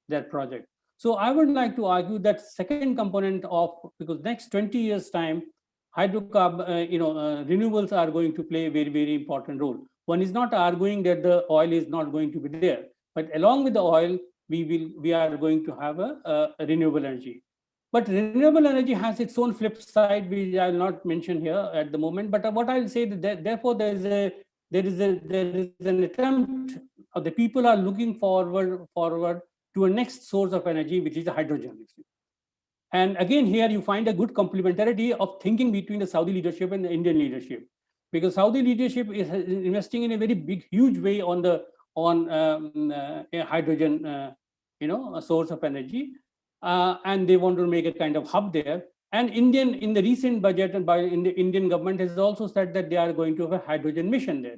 that project. So I would like to argue that second component of, because next 20 years time, hydrocarbon, renewables are going to play a very, very important role. One is not arguing that the oil is not going to be there, but along with the oil, we are going to have a renewable energy. But renewable energy has its own flip side, which I will not mention here at the moment. But what I'll say that therefore there is a there is an attempt, or the people are looking forward to a next source of energy, which is the hydrogen. And again, here you find a good complementarity of thinking between the Saudi leadership and the Indian leadership, because Saudi leadership is investing in a very big, huge way on hydrogen, a source of energy, and they want to make a kind of hub there. And in the recent budget, and in the Indian government has also said that they are going to have a hydrogen mission there,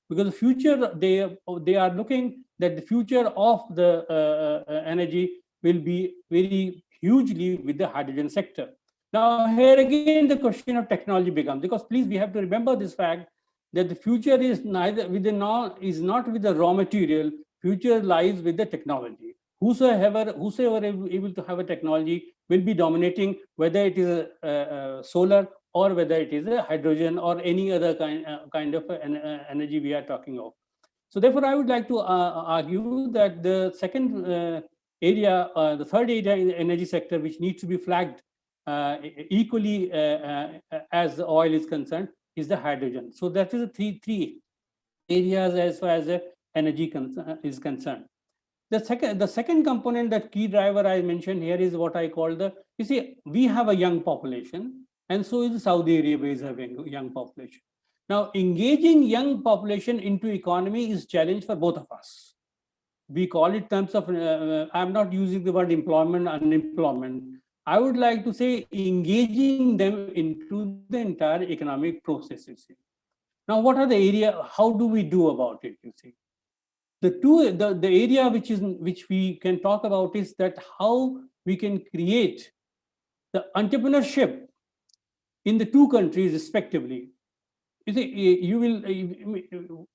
because the future they are looking that the future of the energy will be very hugely with the hydrogen sector. Now, here again, the question of technology becomes, because please, we have to remember this fact that the future is not with the raw material. Future lies with the technology. Whosoever able to have a technology will be dominating, whether it is a solar or whether it is a hydrogen or any other kind of energy we are talking of. So therefore, I would like to argue that the second area, the third area in the energy sector, which needs to be flagged equally as the oil is concerned, is the hydrogen. So that is the three areas as far as the energy is concerned. The second component, that key driver I mentioned here, is what I call you see, we have a young population, and so is Saudi Arabia is having a young population. Now, engaging young population into economy is challenge for both of us. We call it terms of, I'm not using the word employment, unemployment. I would like to say engaging them into the entire economic processes. Now, what are the area? How do we do about it? You see, the area which we can talk about is that how we can create the entrepreneurship in the two countries respectively. You see,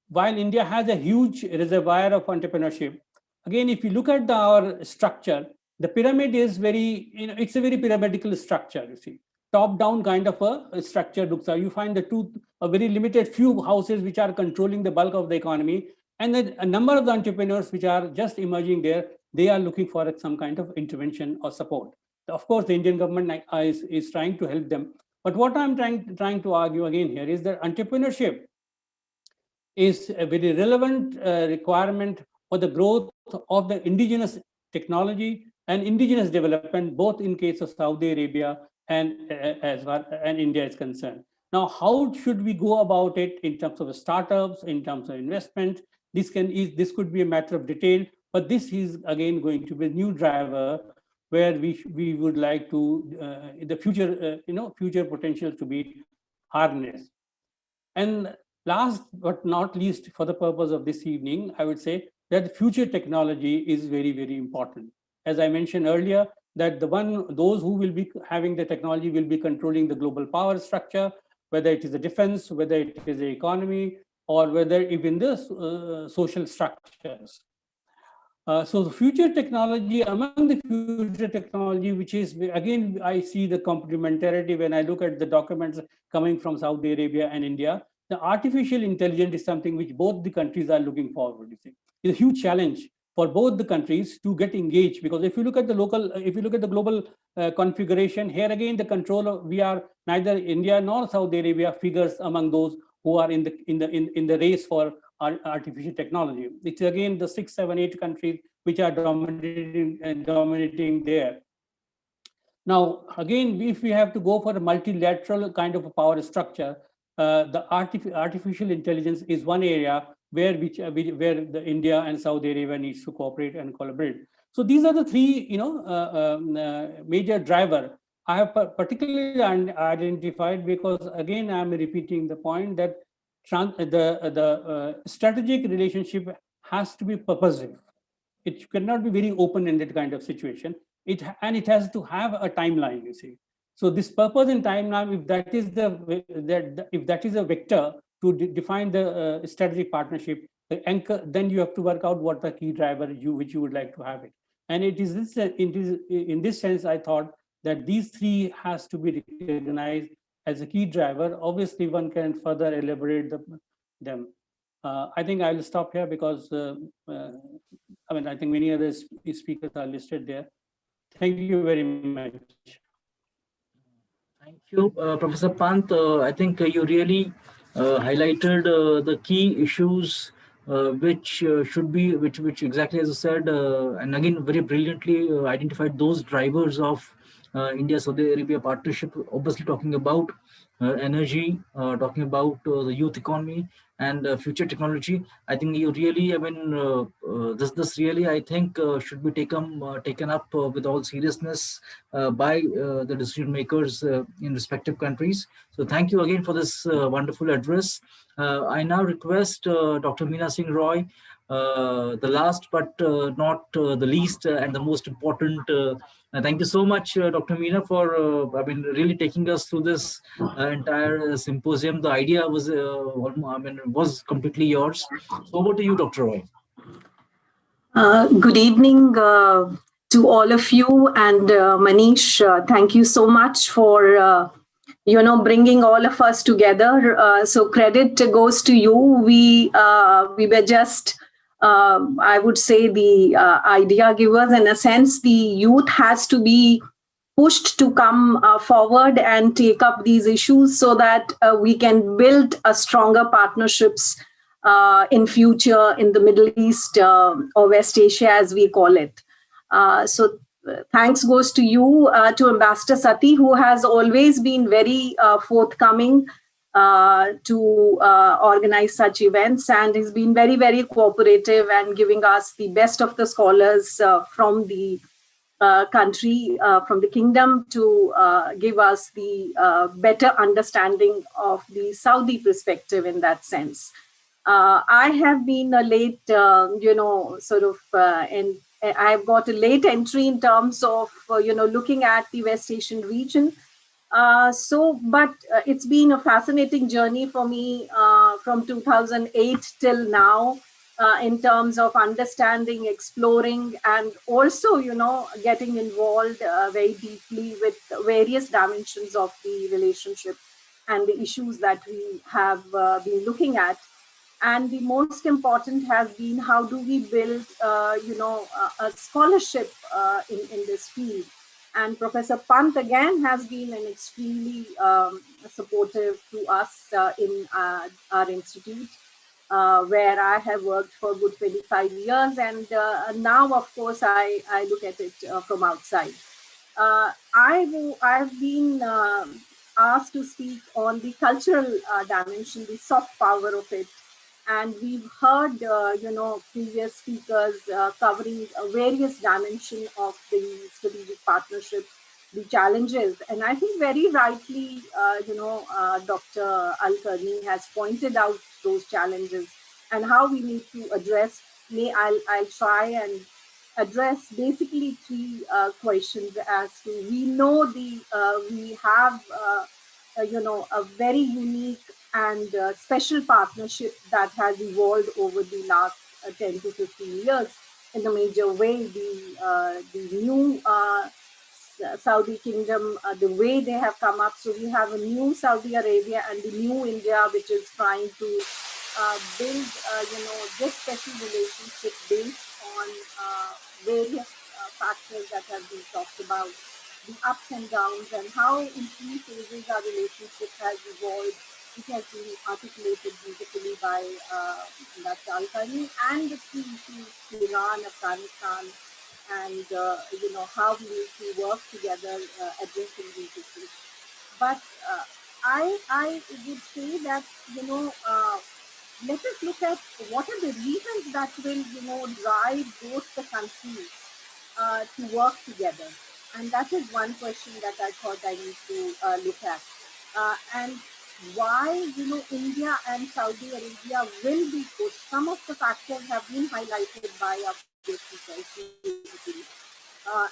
while India has a huge reservoir of entrepreneurship, again, if you look at our structure, the pyramid is very, it's a very pyramidal structure, you see. Top-down kind of a structure looks out. You find a very limited few houses which are controlling the bulk of the economy, and then a number of the entrepreneurs which are just emerging there, they are looking for some kind of intervention or support. Of course, the Indian government is trying to help them. But what I'm trying to argue again here is that entrepreneurship is a very relevant requirement for the growth of the indigenous technology and indigenous development, both in case of Saudi Arabia and as far and India is concerned. Now, how should we go about it in terms of startups, in terms of investment? This could be a matter of detail, but this is again going to be a new driver where we would like to the future future potential to be harnessed. And last but not least, for the purpose of this evening, I would say that future technology is very, very important. As I mentioned earlier, that those who will be having the technology will be controlling the global power structure, whether it is the defense, whether it is the economy, or whether even the social structures. So the future technology, among the future technology, which is, again, I see the complementarity when I look at the documents coming from Saudi Arabia and India. The artificial intelligence is something which both the countries are looking forward to. It's a huge challenge for both the countries to get engaged, because if you look at the global configuration, here again, the control we are neither India nor Saudi Arabia figures among those who are in the race for artificial technology. It's again the 6, 7, 8 countries which are dominating there. Now, again, if we have to go for a multilateral kind of a power structure, the artificial intelligence is one area where the India and Saudi Arabia needs to cooperate and collaborate. So these are the three, major driver I have particularly identified, because again, I'm repeating the point that the strategic relationship has to be purposive. It cannot be very open-ended kind of situation. It has to have a timeline, you see. So this purpose and timeline, if that is a vector to define the strategic partnership, the anchor, then you have to work out what the key driver which you would like to have it. And it is in this sense, I thought that these three has to be recognized as a key driver. Obviously, one can further elaborate them. I think I'll stop here because I think many other speakers are listed there. Thank you very much. Thank you, Professor Pant. I think you really highlighted the key issues which which exactly as you said, and again very brilliantly identified those drivers of India-Saudi Arabia partnership, obviously talking about energy, talking about the youth economy and future technology. I think you really, I mean, this really, I think, should be taken up with all seriousness by the decision makers in respective countries. So thank you again for this wonderful address. I now request Dr. Meena Singh Roy, the last but not the least and the most important. Thank you so much, Dr. Meena, for I mean, really taking us through this entire symposium. The idea was, was completely yours. So over to you, Dr. Roy. Good evening to all of you, and Manish, thank you so much for bringing all of us together. So credit goes to you. We were just I would say the idea givers. In a sense, the youth has to be pushed to come forward and take up these issues so that we can build a stronger partnerships in future in the Middle East or West Asia, as we call it. So thanks goes to you, to Ambassador Sati, who has always been very forthcoming to organize such events, and has been very, very cooperative and giving us the best of the scholars from the country, from the kingdom, to give us the better understanding of the Saudi perspective in that sense. I have been a late, I've got a late entry in terms of, looking at the West Asian region. But it's been a fascinating journey for me from 2008 till now, in terms of understanding, exploring, and also, getting involved very deeply with various dimensions of the relationship and the issues that we have been looking at. And the most important has been, how do we build, a scholarship in this field. And Professor Pant again has been an extremely supportive to us in our institute, where I have worked for a good 25 years. And now, of course, I look at it from outside. I've been asked to speak on the cultural dimension, the soft power of it. And we've heard, previous speakers covering various dimensions of the strategic partnership, the challenges. And I think very rightly, Dr. Al-Karni has pointed out those challenges and how we need to address. I'll try and address basically three questions. As to, we know we have a very unique and special partnership that has evolved over the last 10 to 15 years in a major way. The new Saudi kingdom, the way they have come up. So we have a new Saudi Arabia and the new India, which is trying to build, this special relationship based on various factors that have been talked about, the ups and downs, and how in three phases our relationship has evolved. It has been articulated beautifully by Dr. Al-Karni, and the three issues, Iran, Afghanistan, and how we need to work together addressing these issues. But I would say that let us look at what are the reasons that will drive both the countries to work together, and that is one question that I thought I need to look at, and why India and Saudi Arabia will be pushed. Some of the factors have been highlighted by our speakers,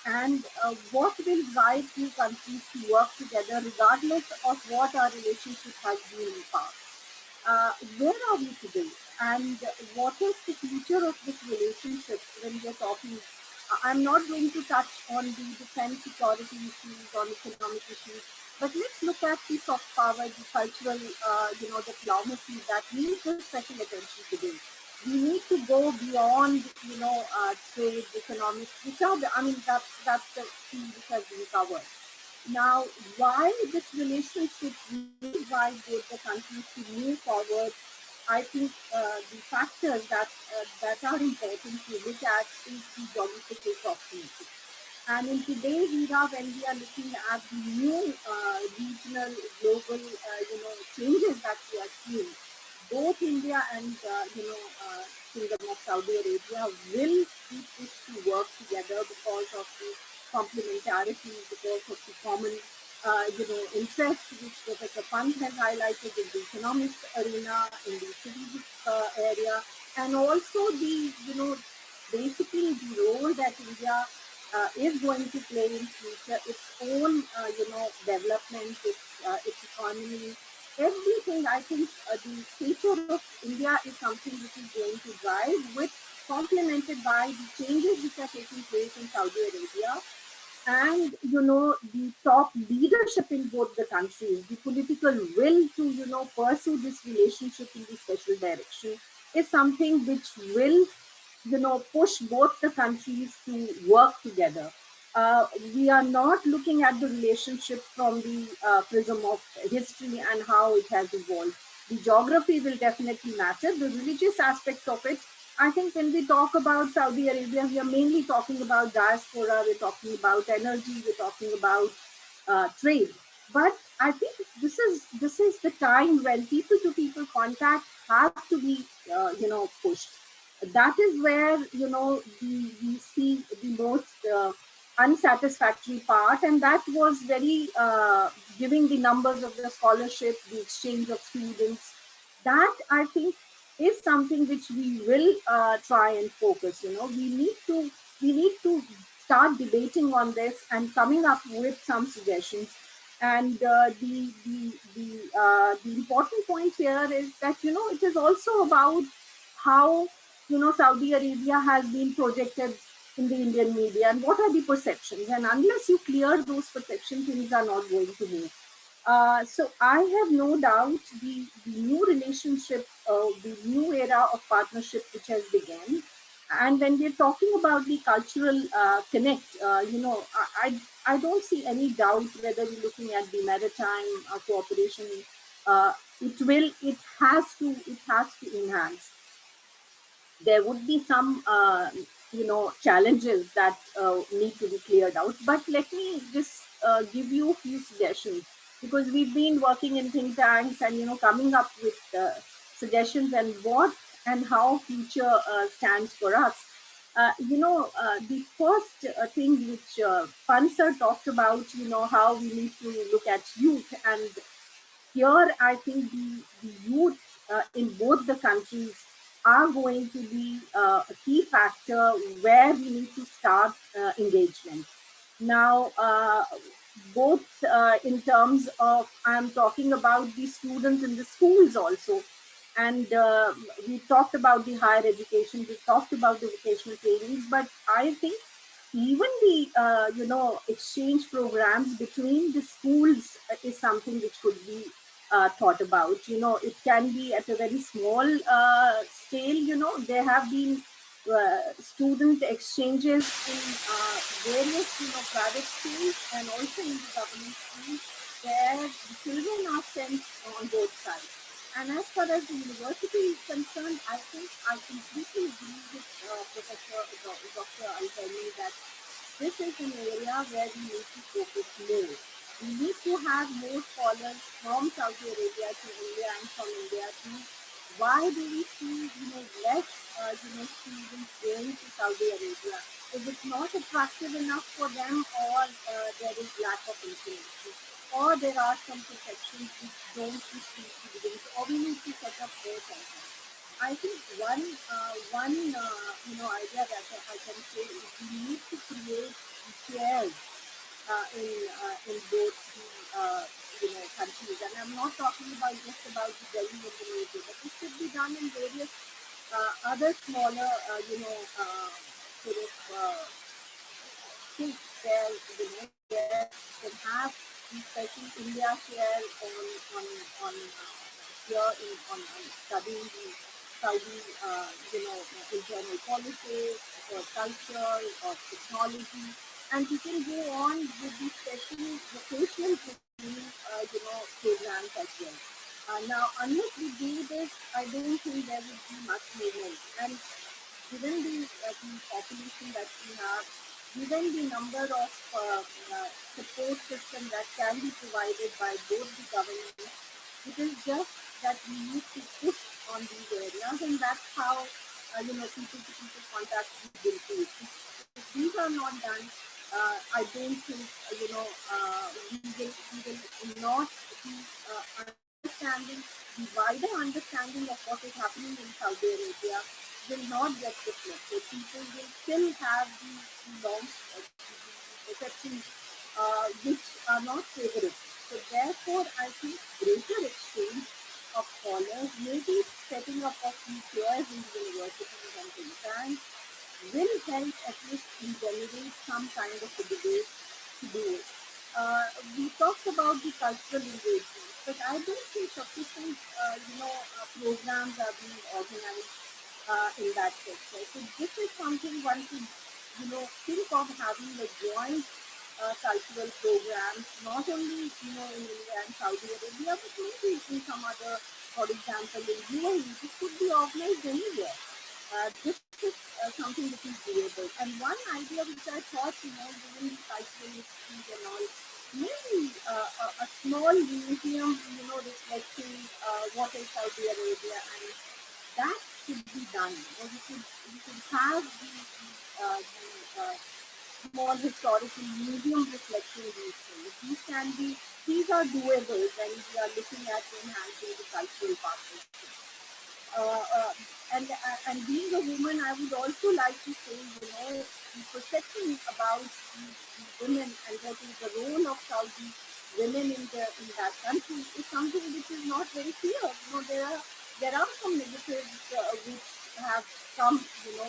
and what will drive two countries to work together regardless of what our relationship has been in the past. Where are we today, and what is the future of this relationship when we are talking? I'm not going to touch on the defense security issues, on economic issues, but let's look at the soft power, the cultural, diplomacy that needs a special attention today. We need to go beyond, trade, economics, which are, that's the field which has been covered. Now, why this relationship will drive both the countries to move forward? I think the factors that are important to look at is the geographical proximity. And in today's era, when we are looking at the new regional, global, changes that we are seeing, both India and Kingdom of Saudi Arabia will be pushed to work together because of the complementarity, because of the common, interest which Professor Pant has highlighted in the economic arena, in the strategic area, and also the, basically the role that India is going to play in future, its own, development, its economy, everything. I think the future of India is something which is going to drive, with complemented by the changes which are taking place in Saudi Arabia, and the top leadership in both the countries, the political will to pursue this relationship in the special direction is something which will push both the countries to work together. We are not looking at the relationship from the prism of history and how it has evolved. The geography will definitely matter. The religious aspect of it, I think when we talk about Saudi Arabia, we are mainly talking about diaspora, we're talking about energy, we're talking about trade. But I think this is the time when people to people contact have to be pushed. That is where we see the most unsatisfactory part, and that was very giving the numbers of the scholarship, the exchange of students. That I think is something which we will try and focus. We need to start debating on this and coming up with some suggestions. And the important point here is that it is also about how Saudi Arabia has been projected in the Indian media, and what are the perceptions. And unless you clear those perceptions, things are not going to move. So I have no doubt the new relationship, the new era of partnership which has begun. And when we're talking about the cultural connect, I don't see any doubt whether we're looking at the maritime cooperation. It has to enhance. There would be some challenges that need to be cleared out, but let me just give you a few suggestions, because we've been working in think tanks and coming up with suggestions and what and how future stands for us. The first thing which Pansar talked about, how we need to look at youth. And here I think the youth in both the countries are going to be a key factor where we need to start engagement. Now, both in terms of, I'm talking about the students in the schools also. And we talked about the higher education, we talked about the vocational trainings, but I think even the exchange programs between the schools is something which could be thought about. It can be at a very small scale. There have been student exchanges in various private schools and also in the government schools, where the children are sent on both sides. And as far as the university is concerned, I think I completely agree with Professor Dr. Al-Zaini that this is an area where we need to focus more. We need to have more scholars from Saudi Arabia to India and from India to. Why do we see less students going to Saudi Arabia? Is it not attractive enough for them, or there is lack of information, or there are some perceptions which don't wish these students, or we need to set up more centers? I think one idea that I can say is we need to create chairs in both the countries. And I'm not talking about just about the Delhi and the New Delhi, but this should be done in various other smaller sort of states where where can have the special India share on here on studying the Saudi internal politics or culture or technology. And we can go on with the special vocational training, programs as well. Now, unless we do this, I don't think there would be much movement. And given the population that we have, given the number of support systems that can be provided by both the governments, it is just that we need to push on these areas, and that's how people-to-people contact will improve. If these are not done, I don't think we will not be understanding the wider understanding of what is happening in Saudi Arabia will not get reflected. People will still have the long perceptions which are not favorable. So therefore, I think greater exchange of scholars, maybe setting up of few chairs in the universities and things, and will help at least in generate some kind of a debate to do it. We talked about the cultural engagement, but I don't think sufficient, programs are being organized in that sector. So this is something one could, think of having a joint cultural programs, not only, in India and Saudi Arabia, but maybe in some other, for example, in UAE, this could be organized anywhere. This is something that is doable. And one idea which I thought, given the cultural history and all, maybe a small museum, reflecting what is Saudi Arabia, and that could be done. We could have the small historical museum reflecting these things. These are doable when we are looking at enhancing the cultural partnership. And being a woman, I would also like to say, the perception about the women and what is the role of Saudi women in that country is something which is not very clear. There are some negatives which have come, in the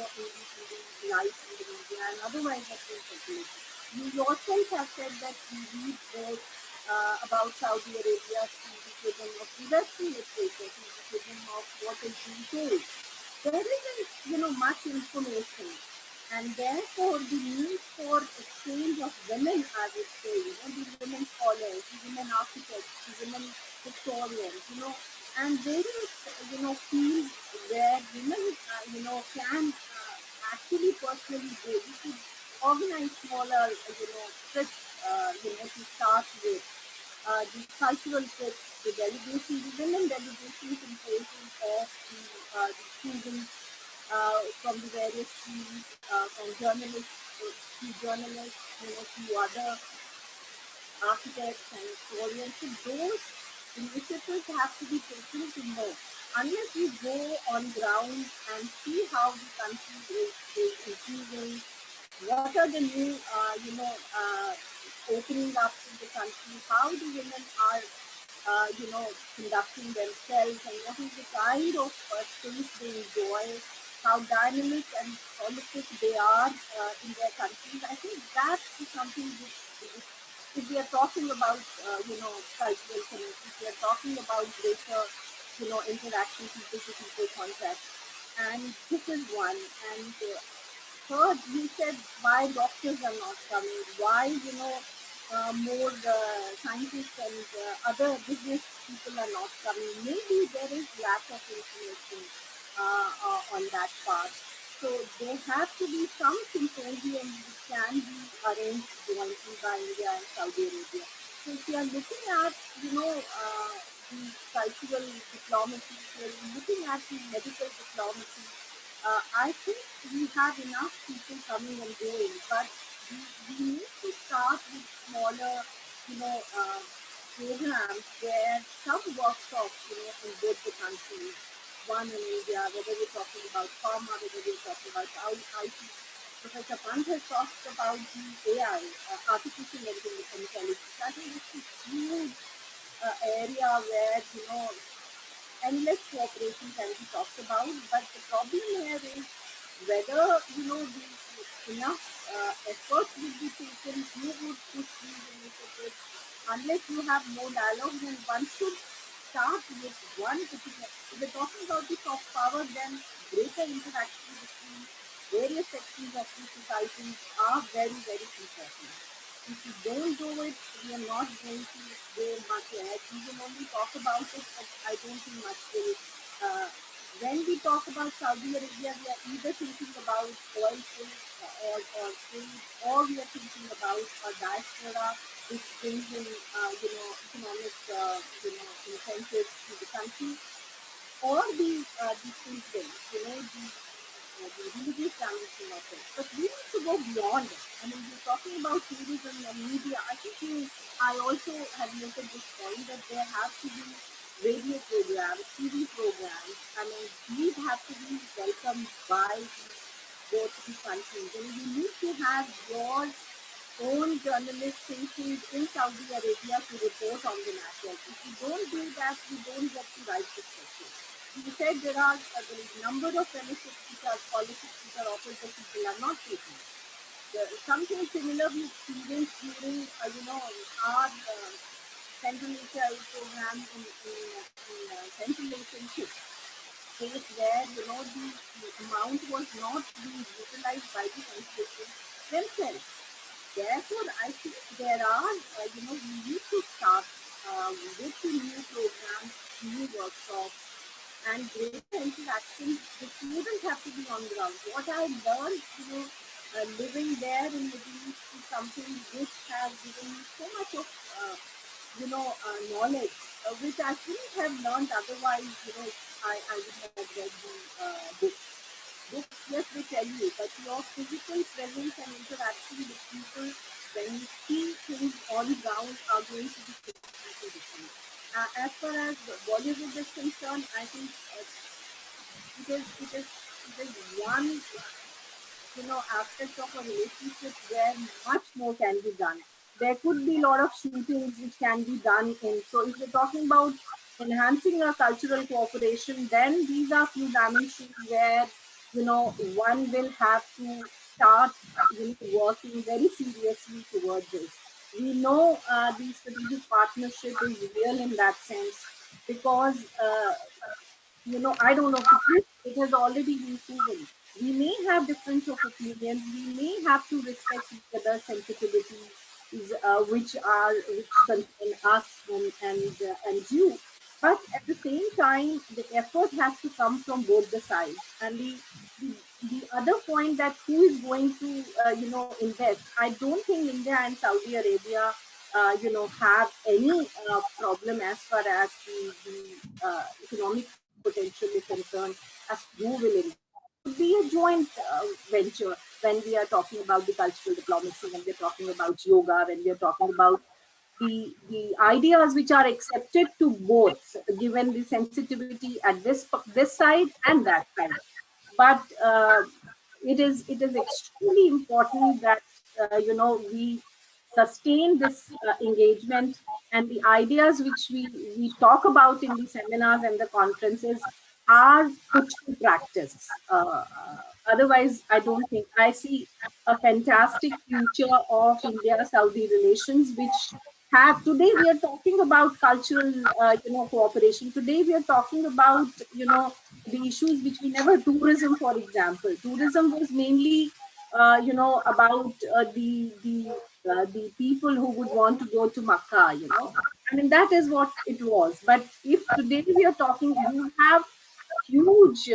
life in the media and otherwise have been circulated. You yourself have said that you read both about Saudi Arabia through the prism of the Western literature, through the prism of what is being told. There isn't, much information, and therefore the need for exchange of women, I would say, the women scholars, the women architects, the women historians, and various, fields where women, can actually personally go. We could organize smaller, trips, to start with. The cultural trips, the delegation, the women delegation symposium of the students from the various fields, from journalists to other architects and historians. So those initiatives have to be taken to know. Unless you go on ground and see how the country is improving, what are the new, opening up in the country, how the women are, conducting themselves, and what is the kind of space they enjoy, how dynamic and prolific they are in their countries. I think that is something which, if we are talking about, cultural connect, if we are talking about greater, interaction, people-to-people contact, and this is one. And third, you said why doctors are not coming, why, more scientists and other business people are not coming. Maybe there is lack of information on that part. So there have to be some symposium which can be arranged jointly by India and Saudi Arabia. So if you are looking at, the cultural diplomacy, if you are looking at the medical diplomacy, I think we have enough people coming and going, but we need to start with smaller, programs where some workshops, in both the countries, one in India, whether we're talking about pharma, whether we're talking about IT. Professor Pant has talked about the AI, artificial intelligence. I think it's a huge area where, endless cooperation can be talked about, but the problem here is whether, enough effort would be taken, who would push these initiatives. Unless you have more dialogue, then one should start with one particular. If we're talking about the soft power, then greater interaction between various sections of the society are very, very important. If you don't do it, we are not going to go much ahead. We will only talk about it, but I don't think much will. When we talk about Saudi Arabia, we are either thinking about oil or food, or we are thinking about a diaspora which brings in, economic, incentives to the country, or the food things, the religious dimension of it. But we need to go beyond it. I mean, we're talking about tourism and media. I also have noted this point that there have to be radio programs, TV programs. I mean, these have to be welcomed by both the countries. And you need to have your own journalist stations in Saudi Arabia to report on the matter. If you don't do that, you don't get the right perspective. You said there are a number of fellowships which are scholarships which are offered, but people are not taking. Something similar we experienced during, our Central Asia program in Central Asian case where, the amount was not being utilized by the institutions themselves. Therefore, I think there are, we need to start with the new programs, new workshops, and greater interactions. The students have to be on ground. What I learned, living there in the Middle East is something which has given me so much of, knowledge, which I couldn't have learned otherwise, I would have read the books. Books, yes, they tell you, but your physical presence and interaction with people when you see things on ground are going to be completely different. As far as Bollywood is concerned, I think it is one aspect of a relationship where much more can be done. There could be a lot of shootings which can be done in. So if we're talking about enhancing our cultural cooperation, then these are few dimensions where one will have to start working very seriously towards this. We know the strategic partnership is real in that sense because I don't know, it has already been proven. We may have difference of opinions. We may have to respect each other's sensitivities, which concern us and you. But at the same time, the effort has to come from both the sides. And the other point that who is going to invest? I don't think India and Saudi Arabia have any problem as far as the economic potential is concerned as who will invest. It would be a joint venture when we are talking about the cultural diplomacy, when we're talking about yoga, when we're talking about the ideas which are accepted to both, given the sensitivity at this side and that side. But it is extremely important that we sustain this engagement, and the ideas which we talk about in the seminars and the conferences are put to practice. Otherwise, I don't think I see a fantastic future of India-Saudi relations, which have today we are talking about cultural, cooperation. Today we are talking about, the issues which we never tourism, for example. Tourism was mainly, about the people who would want to go to Makkah. I mean that is what it was. But if today we are talking, you have huge,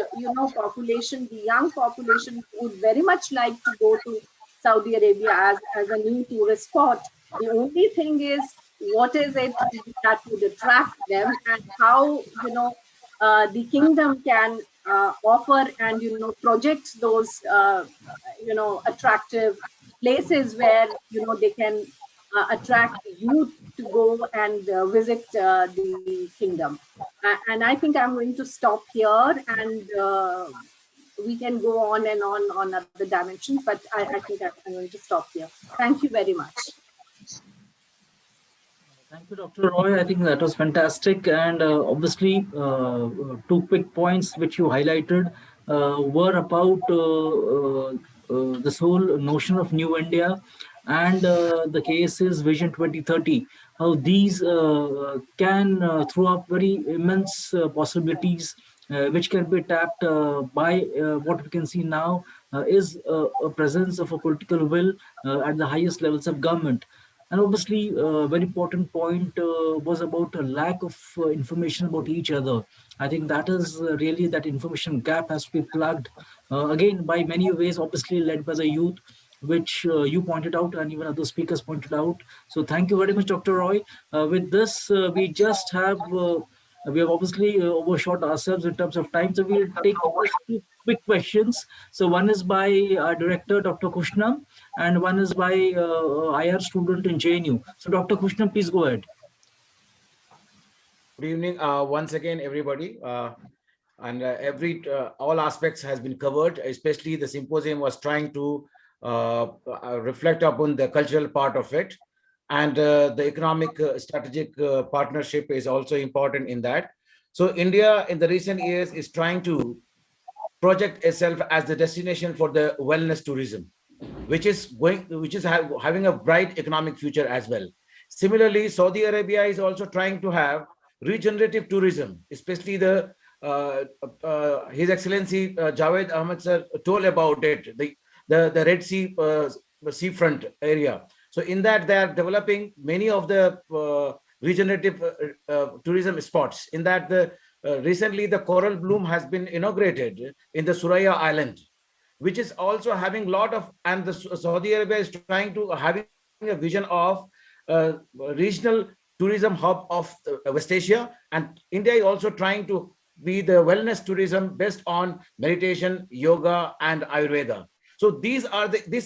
population, the young population would very much like to go to Saudi Arabia as a new tourist spot. The only thing is, what is it that would attract them, and how, the kingdom can offer and, project those, attractive places where, they can attract youth to go and visit the kingdom. And I think I'm going to stop here, and we can go on and on other dimensions, but I think I'm going to stop here. Thank you very much. Thank you, Dr. Roy. I think that was fantastic. And obviously, two quick points which you highlighted were about this whole notion of New India and the cases Vision 2030, how these can throw up very immense possibilities which can be tapped by what we can see now is a presence of a political will at the highest levels of government. And obviously, a very important point was about a lack of information about each other. I think that is really that information gap has to be plugged again by many ways, obviously led by the youth, which you pointed out and even other speakers pointed out. So thank you very much, Dr. Roy. With this, we have obviously overshot ourselves in terms of time, so we'll take just two quick questions. So one is by our director, Dr. Kushnam, and one is by IR student in JNU. So Dr. Kushnam, please go ahead. Good evening once again, everybody. And all aspects has been covered, especially the symposium was trying to reflect upon the cultural part of it. And the economic strategic partnership is also important in that. So India in the recent years is trying to project itself as the destination for the wellness tourism, which is having a bright economic future as well. Similarly, Saudi Arabia is also trying to have regenerative tourism, especially the His Excellency Javed Ahmed sir told about it, the Red Sea seafront area. So in that they are developing many of the regenerative tourism spots. In that recently the coral bloom has been inaugurated in the Suraya Island, which is also having a lot of, and the Saudi Arabia is trying to having a vision of regional tourism hub of West Asia, and India is also trying to be the wellness tourism based on meditation, yoga, and Ayurveda. So this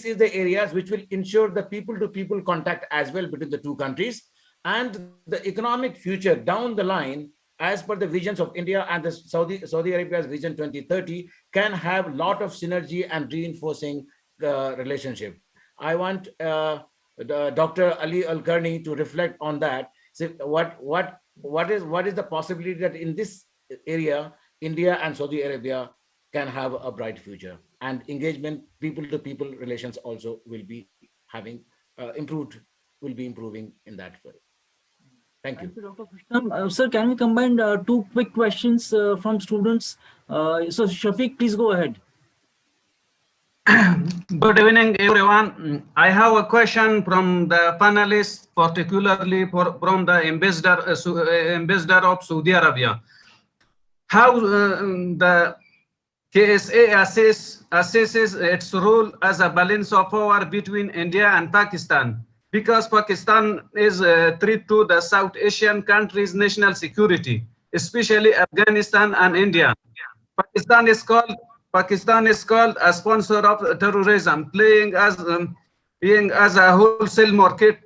is the areas which will ensure the people-to-people contact as well between the two countries, and the economic future down the line, as per the visions of India and the Saudi Arabia's Vision 2030, can have a lot of synergy and reinforcing relationship. I want Dr. Ali Al-Karni to reflect on that. So what is the possibility that in this area, India and Saudi Arabia can have a bright future, and engagement, people-to-people relations also will be having improving in that way. Thank you. Thank you, Dr. Krishnan. Sir, can we combine two quick questions from students? So Shafiq, please go ahead. Good evening, everyone. I have a question from the panelists, particularly from the ambassador of Saudi Arabia. How the KSA assesses its role as a balance of power between India and Pakistan, because Pakistan is a threat to the South Asian countries' national security, especially Afghanistan and India. Pakistan is called a sponsor of terrorism, being as a wholesale market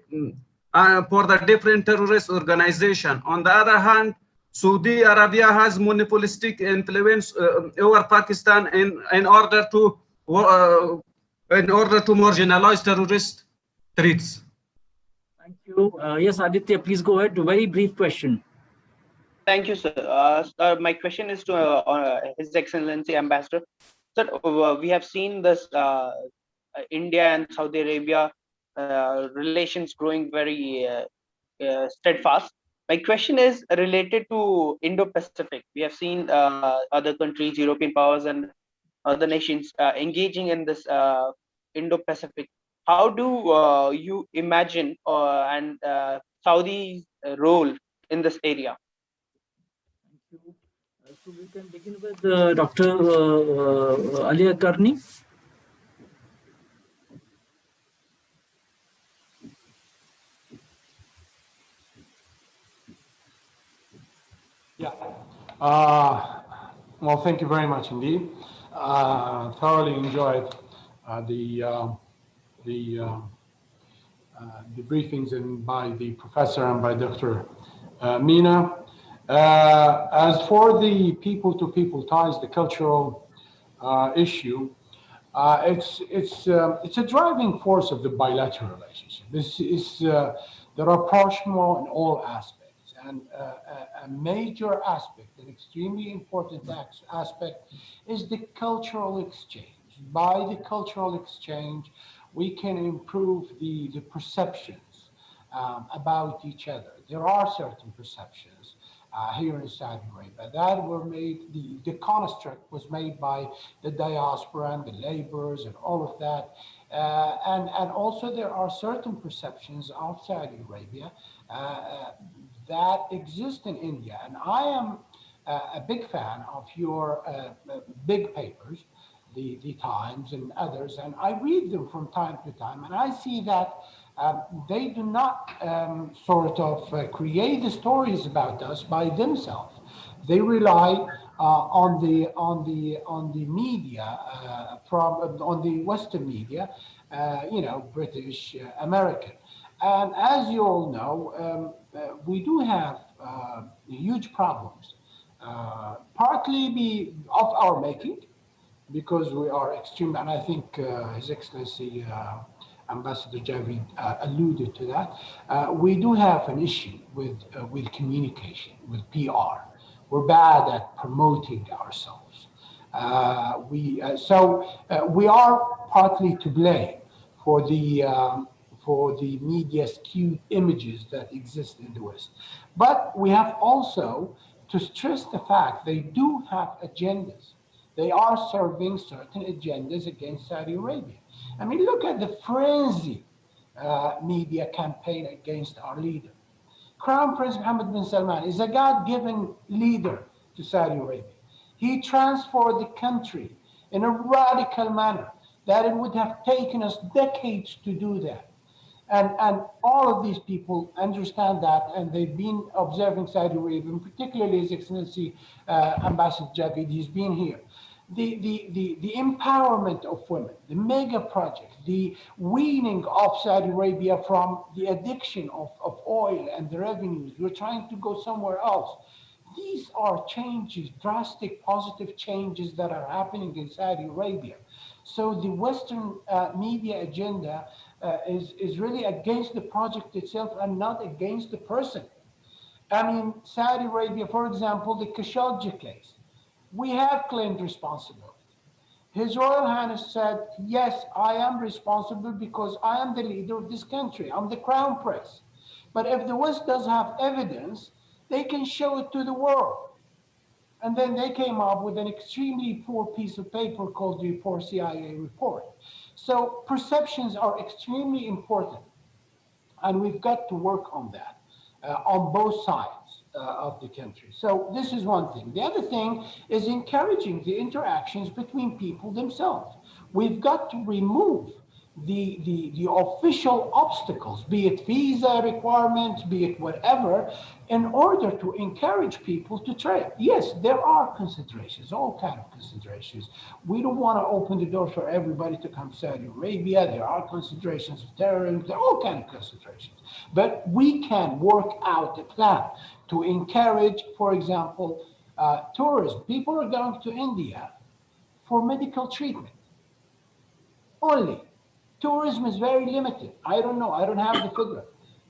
for the different terrorist organizations. On the other hand, Saudi Arabia has monopolistic influence over Pakistan in order to marginalize terrorist threats. Thank you. Yes, Aditya, please go ahead. A very brief question. Thank you, sir. My question is to His Excellency Ambassador. Sir, we have seen this India and Saudi Arabia relations growing very steadfast. My question is related to Indo-Pacific. We have seen other countries, European powers and other nations engaging in this Indo-Pacific. How do you imagine and Saudi's role in this area? Thank you. So we can begin with Dr. Ali Al-Karni. Yeah. Well, thank you very much indeed. Thoroughly enjoyed the briefings by the professor and by Dr. Mina. As for the people-to-people ties, the cultural issue, it's a driving force of the bilateral relationship. This is the rapprochement in all aspects. And a major aspect, an extremely important aspect, is the cultural exchange. By the cultural exchange, we can improve the perceptions about each other. There are certain perceptions here in Saudi Arabia. That were made, the construct was made by the diaspora and the laborers and all of that. And also there are certain perceptions of Saudi Arabia that exist in India. And I am a big fan of your big papers, the Times and others, and I read them from time to time, and I see that they do not sort of create the stories about us by themselves. They rely on the media on the Western media, British, American, and as you all know, we do have huge problems, partly of our making, because we are extreme, and I think His Excellency Ambassador Javid alluded to that. We do have an issue with communication, with PR. We're bad at promoting ourselves. We are partly to blame for the media skewed images that exist in the West. But we have also to stress the fact they do have agendas. They are serving certain agendas against Saudi Arabia. I mean, look at the frenzy media campaign against our leader. Crown Prince Mohammed bin Salman is a God-given leader to Saudi Arabia. He transformed the country in a radical manner that it would have taken us decades to do that. And all of these people understand that, and they've been observing Saudi Arabia, and particularly His Excellency Ambassador Javid, he's been here. The empowerment of women, the mega project, the weaning of Saudi Arabia from the addiction of oil and the revenues. We're trying to go somewhere else. These are changes, drastic positive changes that are happening in Saudi Arabia. So the Western media agenda is really against the project itself and not against the person. I mean, Saudi Arabia, for example, the Khashoggi case. We have claimed responsibility. His Royal Highness said, yes, I am responsible because I am the leader of this country. I'm the crown prince. But if the West does have evidence, they can show it to the world. And then they came up with an extremely poor piece of paper called the poor CIA report. So perceptions are extremely important. And we've got to work on that on both sides of the country. So this is one thing. The other thing is encouraging the interactions between people themselves. We've got to remove the official obstacles, be it visa requirements, be it whatever, in order to encourage people to trade. Yes, there are considerations, all kinds of considerations. We don't want to open the door for everybody to come to Saudi Arabia. There are considerations of terrorism, there are all kinds of considerations. But we can work out a plan to encourage, for example, tourism. People are going to India for medical treatment only. Tourism is very limited. I don't know. I don't have the figure.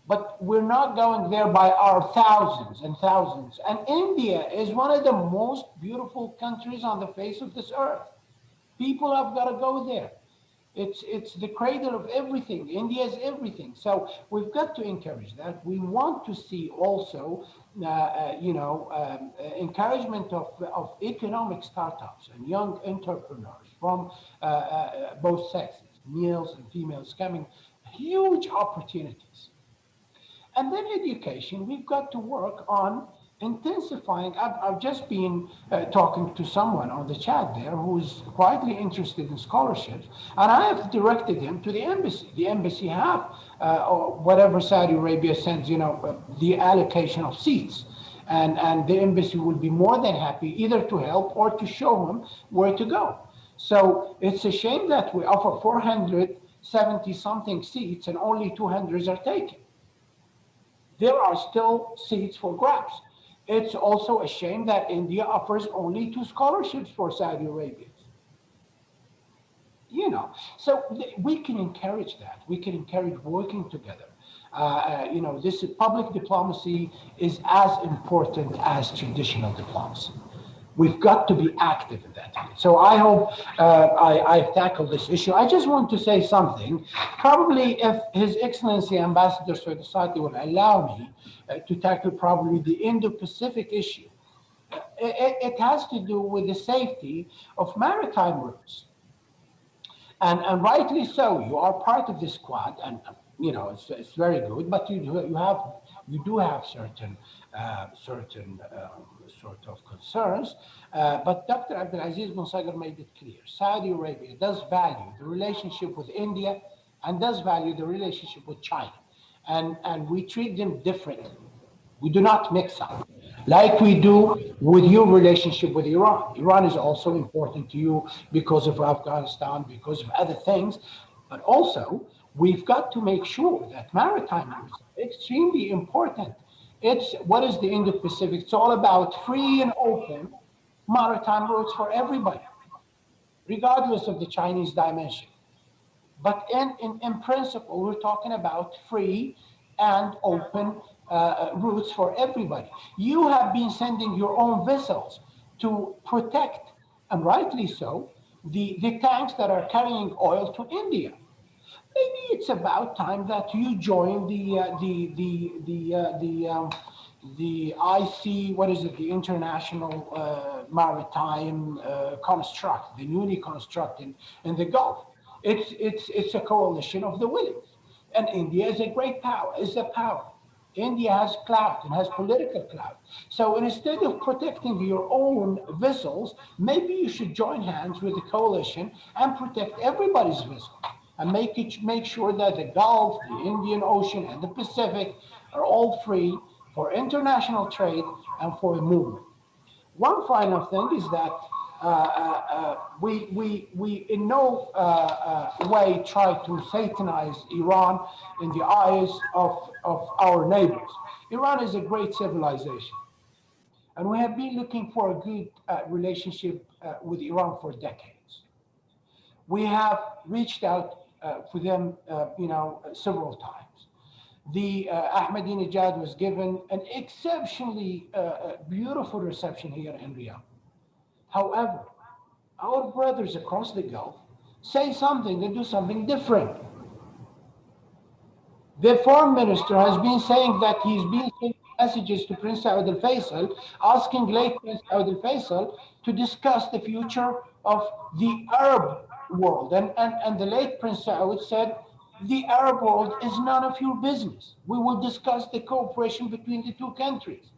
But we're not going there by our thousands and thousands. And India is one of the most beautiful countries on the face of this earth. People have got to go there. It's the cradle of everything. India is everything. So we've got to encourage that. We want to see also, encouragement of economic startups and young entrepreneurs from both sexes, males and females, coming, huge opportunities. And then education, we've got to work on intensifying. I've just been talking to someone on the chat there who's quietly interested in scholarships, and I have directed him to the embassy. The embassy have, or whatever Saudi Arabia sends, the allocation of seats. And the embassy will be more than happy either to help or to show him where to go. So it's a shame that we offer 470 something seats and only 200 are taken. There are still seats for grabs. It's also a shame that India offers only 2 scholarships for Saudi Arabia. So we can encourage that. We can encourage working together. This public diplomacy is as important as traditional diplomacy. We've got to be active in that. So I hope I've tackled this issue. I just want to say something. Probably if His Excellency Ambassador Saudasati will allow me to tackle probably the Indo-Pacific issue. It has to do with the safety of maritime routes. And rightly so, you are part of this Quad, and you know it's very good. But you do have certain sort of concerns. But Dr. Abdulaziz bin Sagar made it clear: Saudi Arabia does value the relationship with India and does value the relationship with China, and we treat them differently. We do not mix up, like we do with your relationship with Iran. Iran is also important to you because of Afghanistan, because of other things, but also we've got to make sure that maritime routes are extremely important. It's what is the Indo-Pacific? It's all about free and open maritime routes for everybody, regardless of the Chinese dimension. But in principle, we're talking about free and open routes for everybody. You have been sending your own vessels to protect, and rightly so, the tanks that are carrying oil to India. Maybe it's about time that you join the IC, what is it, the International Maritime Construct, the newly constructed in the Gulf. It's a coalition of the willing. And India is a great power, is a power. India has clout and has political clout. So instead of protecting your own vessels, maybe you should join hands with the coalition and protect everybody's vessels and make sure that the Gulf, the Indian Ocean, and the Pacific are all free for international trade and for movement. One final thing is that we in no way try to satanize Iran in the eyes of our neighbors. Iran is a great civilization, and we have been looking for a good relationship with Iran for decades. We have reached out for them, several times. The Ahmadinejad was given an exceptionally beautiful reception here in Riyadh. However, our brothers across the Gulf say something and do something different. The foreign minister has been saying that he's been sending messages to Prince Saud al Faisal, asking late Prince Saud al Faisal to discuss the future of the Arab world. And the late Prince Saud said, the Arab world is none of your business. We will discuss the cooperation between the two countries.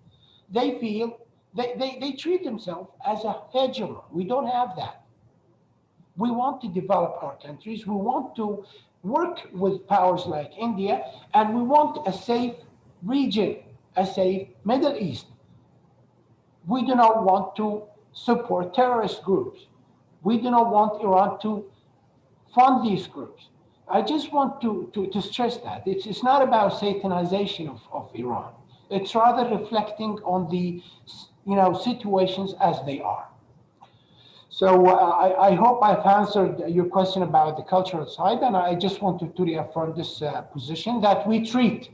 They feel, they treat themselves as a hegemon. We don't have that. We want to develop our countries. We want to work with powers like India, and we want a safe region, a safe Middle East. We do not want to support terrorist groups. We do not want Iran to fund these groups. I just want to stress that. It's not about satanization of Iran. It's rather reflecting on the situations as they are. So I hope I've answered your question about the cultural side, and I just wanted to reaffirm this position that we treat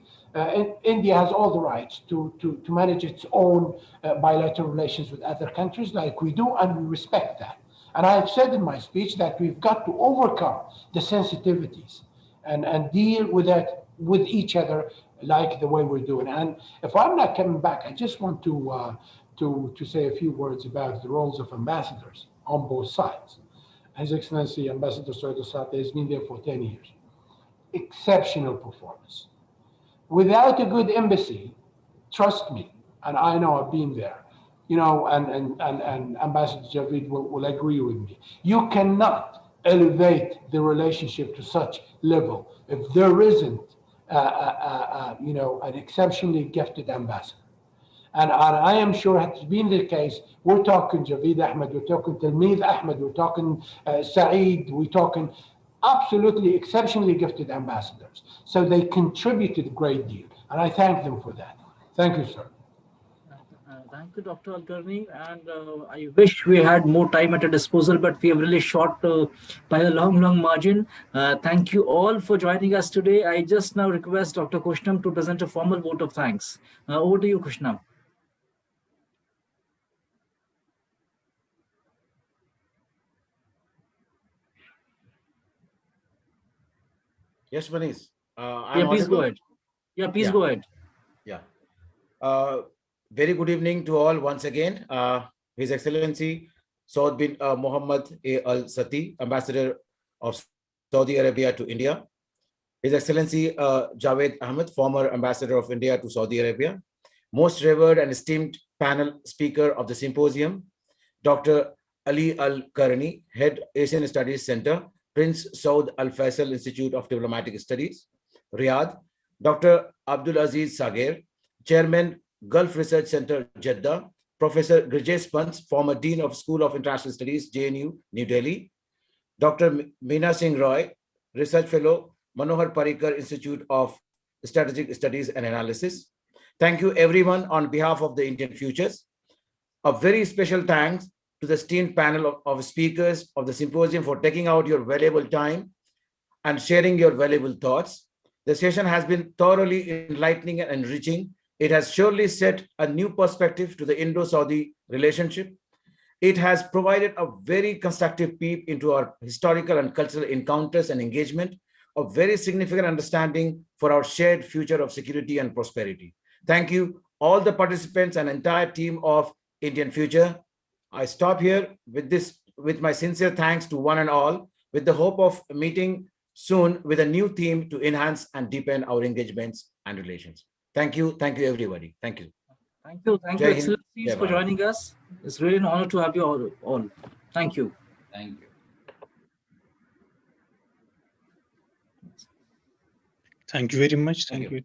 India has all the rights to manage its own bilateral relations with other countries like we do, and we respect that. And I have said in my speech that we've got to overcome the sensitivities and deal with that with each other like the way we're doing. And if I'm not coming back, I just want to say a few words about the roles of ambassadors on both sides. His Excellency Ambassador Saudasati has been there for 10 years. Exceptional performance. Without a good embassy, trust me, and I know I've been there, and Ambassador Javid will agree with me. You cannot elevate the relationship to such level if there isn't, an exceptionally gifted ambassador. And I am sure it has been the case. We're talking Javid Ahmed, we're talking Talmid Ahmed, we're talking Saeed, we're talking absolutely exceptionally gifted ambassadors. So they contributed a great deal, and I thank them for that. Thank you, sir. Thank you, Dr. Al-Karni, and I wish we had more time at our disposal, but we have really short by a long margin. Thank you all for joining us today. I just now request Dr. Kushnam to present a formal vote of thanks. Over to you, Kushnam. Yes, Manish. Yeah, please go ahead. Yeah, please go ahead. Yeah. Very good evening to all once again. His Excellency Saud bin Mohammed Al Sati, Ambassador of Saudi Arabia to India. His Excellency Javed Ahmed, former Ambassador of India to Saudi Arabia. Most revered and esteemed panel speaker of the symposium, Dr. Ali Al Karani, Head Asian Studies Center, Prince Saud Al Faisal Institute of Diplomatic Studies, Riyadh. Dr. Abdulaziz Sagar, Chairman, Gulf Research Center, Jeddah. Professor Grijesh Pant, former Dean of School of International Studies, JNU, New Delhi. Dr. Meena Singh Roy, Research Fellow, Manohar Parrikar Institute of Strategic Studies and Analysis. Thank you everyone on behalf of the Indian Futures. A very special thanks to the esteemed panel of speakers of the symposium for taking out your valuable time and sharing your valuable thoughts. The session has been thoroughly enlightening and enriching. It has surely set a new perspective to the Indo-Saudi relationship. It has provided a very constructive peep into our historical and cultural encounters and engagement, a very significant understanding for our shared future of security and prosperity. Thank you, all the participants and entire team of Indian Future. I stop here with my sincere thanks to one and all, with the hope of meeting soon with a new theme to enhance and deepen our engagements and relations. Thank you, everybody. Thank you. Thank you, Excellencies, for joining us. It's really an honor to have you all. Thank you. Thank you. Thank you very much. Thank you.